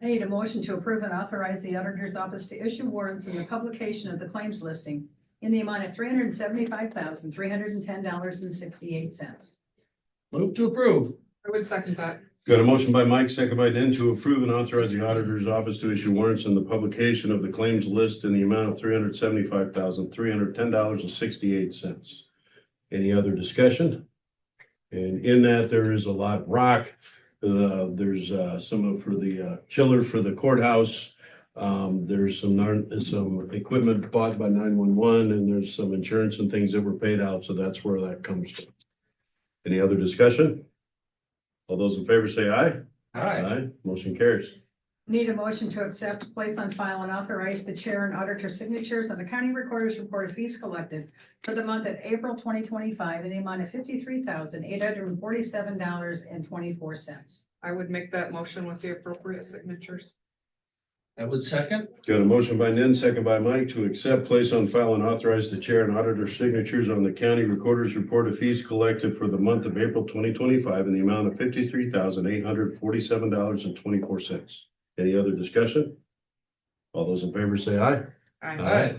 S15: I need a motion to approve and authorize the auditor's office to issue warrants in the publication of the claims listing in the amount of $375,310.68.
S4: Move to approve.
S3: I would second that.
S1: Got a motion by Mike, second by Nan to approve and authorize the auditor's office to issue warrants in the publication of the claims list in the amount of $375,310.68. Any other discussion? And in that, there is a lot of rock. There's some for the chiller for the courthouse. There's some equipment bought by 911, and there's some insurance and things that were paid out. So that's where that comes from. Any other discussion? All those in favor say aye.
S4: Aye.
S1: Motion carries.
S15: Need a motion to accept, place on file, and authorize the chair and auditor signatures on the county recorder's report of fees collected for the month of April 2025 in the amount of $53,847.24.
S3: I would make that motion with the appropriate signatures.
S4: I would second.
S1: Got a motion by Nan, second by Mike to accept, place on file, and authorize the chair and auditor signatures on the county recorder's report of fees collected for the month of April 2025 in the amount of $53,847.24. Any other discussion? All those in favor say aye.
S4: Aye.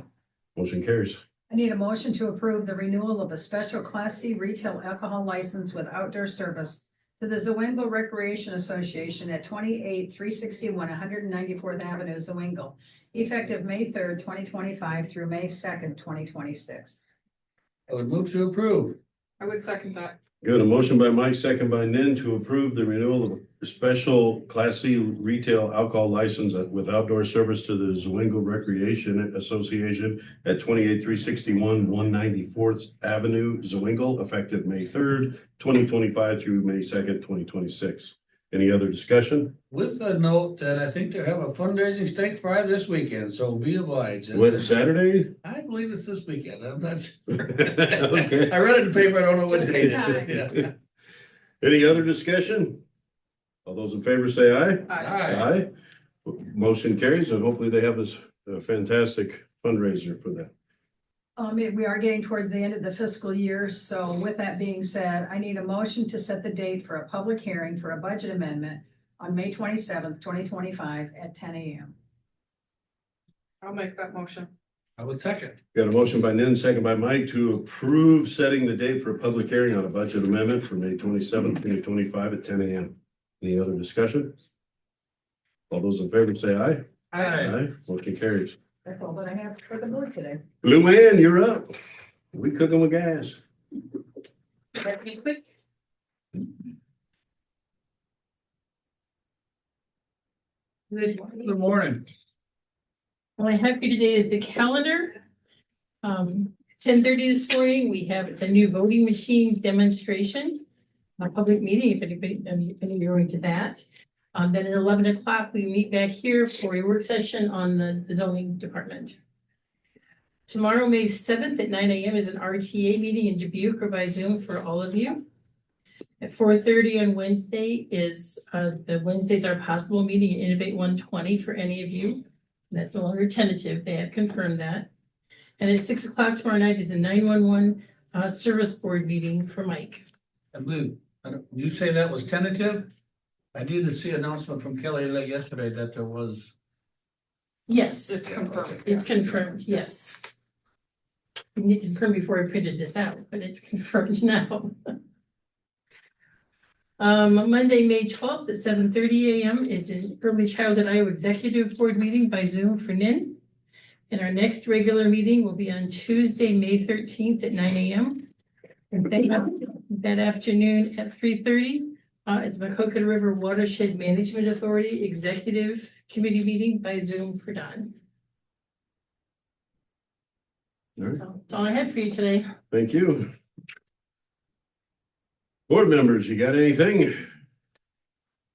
S1: Motion carries.
S15: I need a motion to approve the renewal of a special Class C retail alcohol license with outdoor service to the Zwingle Recreation Association at 28361 194th Avenue, Zwingle, effective May 3rd, 2025 through May 2nd, 2026.
S4: I would move to approve.
S3: I would second that.
S1: Got a motion by Mike, second by Nan to approve the renewal of a special Class C retail alcohol license with outdoor service to the Zwingle Recreation Association at 28361 194th Avenue, Zwingle, effective May 3rd, 2025 through May 2nd, 2026. Any other discussion?
S4: With the note that I think they have a fundraising steak fry this weekend, so be obliged.
S1: What, Saturday?
S4: I believe it's this weekend. I'm not.
S1: Okay.
S4: I read it in the paper. I don't know what day it is. Yeah.
S1: Any other discussion? All those in favor say aye.
S4: Aye.
S1: Motion carries, and hopefully they have this fantastic fundraiser for that.
S15: We are getting towards the end of the fiscal year, so with that being said, I need a motion to set the date for a public hearing for a budget amendment on May 27th, 2025 at 10 a.m.
S3: I'll make that motion.
S4: I would second.
S1: Got a motion by Nan, second by Mike to approve setting the date for a public hearing on a budget amendment for May 27th, 2025 at 10 a.m. Any other discussion? All those in favor say aye.
S4: Aye.
S1: Motion carries.
S15: That's all that I have for the board today.
S1: Lou Ann, you're up. We cooking with gas.
S16: Let me quick. Good morning.
S4: Good morning.
S16: All I have for you today is the calendar. 10:30 this morning, we have the new voting machine demonstration. A public meeting, if anybody, you're going to that. Then at 11 o'clock, we meet back here for a work session on the zoning department. Tomorrow, May 7th at 9 a.m. is an RTA meeting in Dubuque or by Zoom for all of you. At 4:30 on Wednesday is the Wednesdays are possible meeting at Innovate 120 for any of you. That's no longer tentative. They have confirmed that. And at 6 o'clock tomorrow night is a 911 service board meeting for Mike.
S4: And Lou, you say that was tentative? I did see an announcement from Kelly yesterday that there was.
S16: Yes,
S3: It's confirmed.
S16: it's confirmed, yes. We need to confirm before I printed this out, but it's confirmed now. Monday, May 12th at 7:30 a.m. is an Early Childhood Iowa Executive Board meeting by Zoom for NIN. And our next regular meeting will be on Tuesday, May 13th at 9 a.m. And that afternoon at 3:30 is Maquoketa River Watershed Management Authority Executive Committee meeting by Zoom for Don.
S1: All right.
S16: So that's all I had for you today.
S1: Thank you. Board members, you got anything?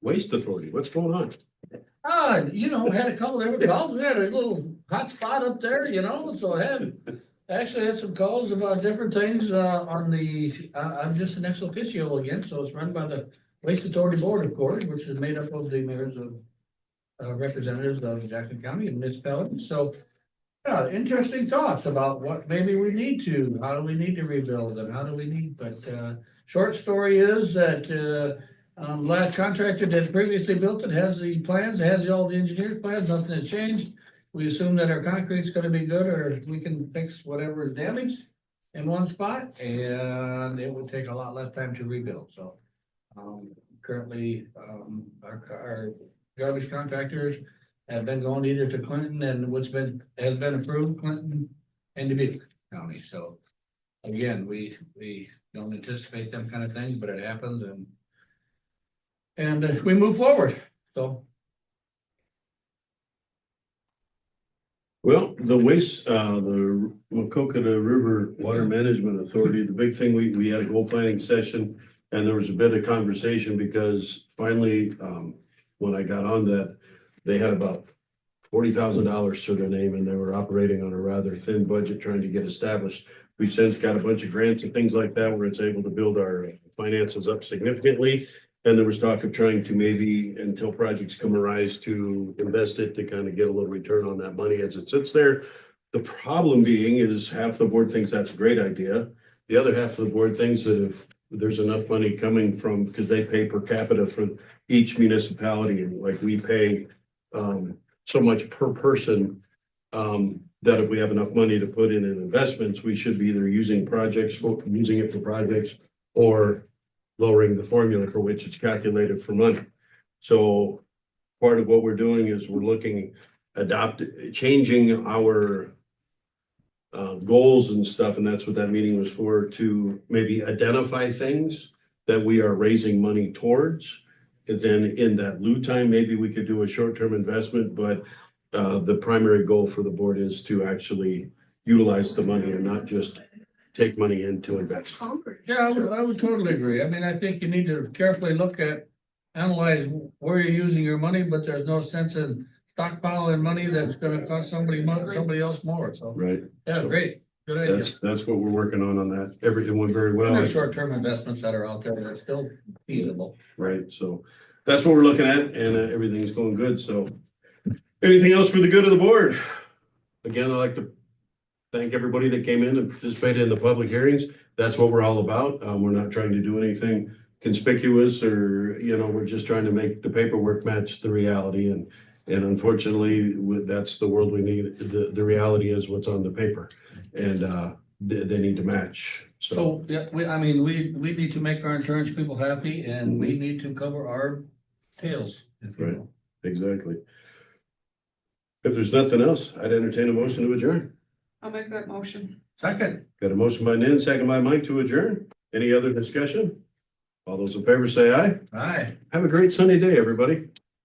S1: Waste Authority, what's going on?
S4: Had a couple of calls. We had a little hot spot up there, so I had some calls about different things, I'm just an ex officio again, so it's run by the Waste Authority Board, of course, which is made up of the mayors of representatives of Jackson County and municipalities. So, yeah, interesting thoughts about what maybe we need how do we need to rebuild and how do we need, but short story is that Last contractor that previously built it has the plans, has all the engineer's plans, nothing has changed. We assume that our concrete's gonna be good, or we can fix whatever is damaged in one spot, and it would take a lot less time to rebuild, so. Currently, our garbage contractors have been going either to Clinton and has been approved, Clinton and Dubuque County, so. Again, we don't anticipate them kind of things, but it happens, and we move forward, so.
S1: Well, the waste, the Macocata River Water Management Authority, the big thing, we had a goal planning session. And there was a bit of conversation because finally, when I got on that, they had about $40,000 to their name and they were operating on a rather thin budget trying to get established. We've since got a bunch of grants and things like that where it's able to build our finances up significantly. And there was talk of trying to maybe, until projects come arise, to invest it to kind of get a little return on that money as it sits there. The problem being is half the board thinks that's a great idea. The other half of the board thinks that if there's enough money coming from, because they pay per capita for each municipality, and like we pay so much per person, that if we have enough money to put in investments, we should be either using it for projects or lowering the formula for which it's calculated for money. So part of what we're doing is we're looking, changing our goals and stuff, and that's what that meeting was for, to maybe identify things that we are raising money towards. And then in that lieu time, maybe we could do a short-term investment, but the primary goal for the board is to actually utilize the money and not just take money in to invest.
S4: Yeah, I would totally agree. I mean, I think you need to carefully analyze where you're using your money, but there's no sense in stockpiling money that's gonna cost somebody else more, so.
S1: Right.
S4: Yeah, great, good idea.
S1: That's what we're working on that. Everything went very well.
S4: There's short-term investments that are out there that are still feasible.
S1: Right, so that's what we're looking at, and everything's going good, so. Anything else for the good of the board? Again, I'd like to thank everybody that came in and participated in the public hearings. That's what we're all about. We're not trying to do anything conspicuous or, we're just trying to make the paperwork match the reality, and unfortunately, that's the world we need. The reality is what's on the paper, and they need to match.
S4: So, yeah, we need to make our insurance people happy, and we need to cover our tails.
S1: Right, exactly. If there's nothing else, I'd entertain a motion to adjourn.
S3: I'll make that motion.
S4: Second.
S1: Got a motion by Nan, second by Mike to adjourn. Any other discussion? All those in favor say aye.
S4: Aye.
S1: Have a great sunny day, everybody.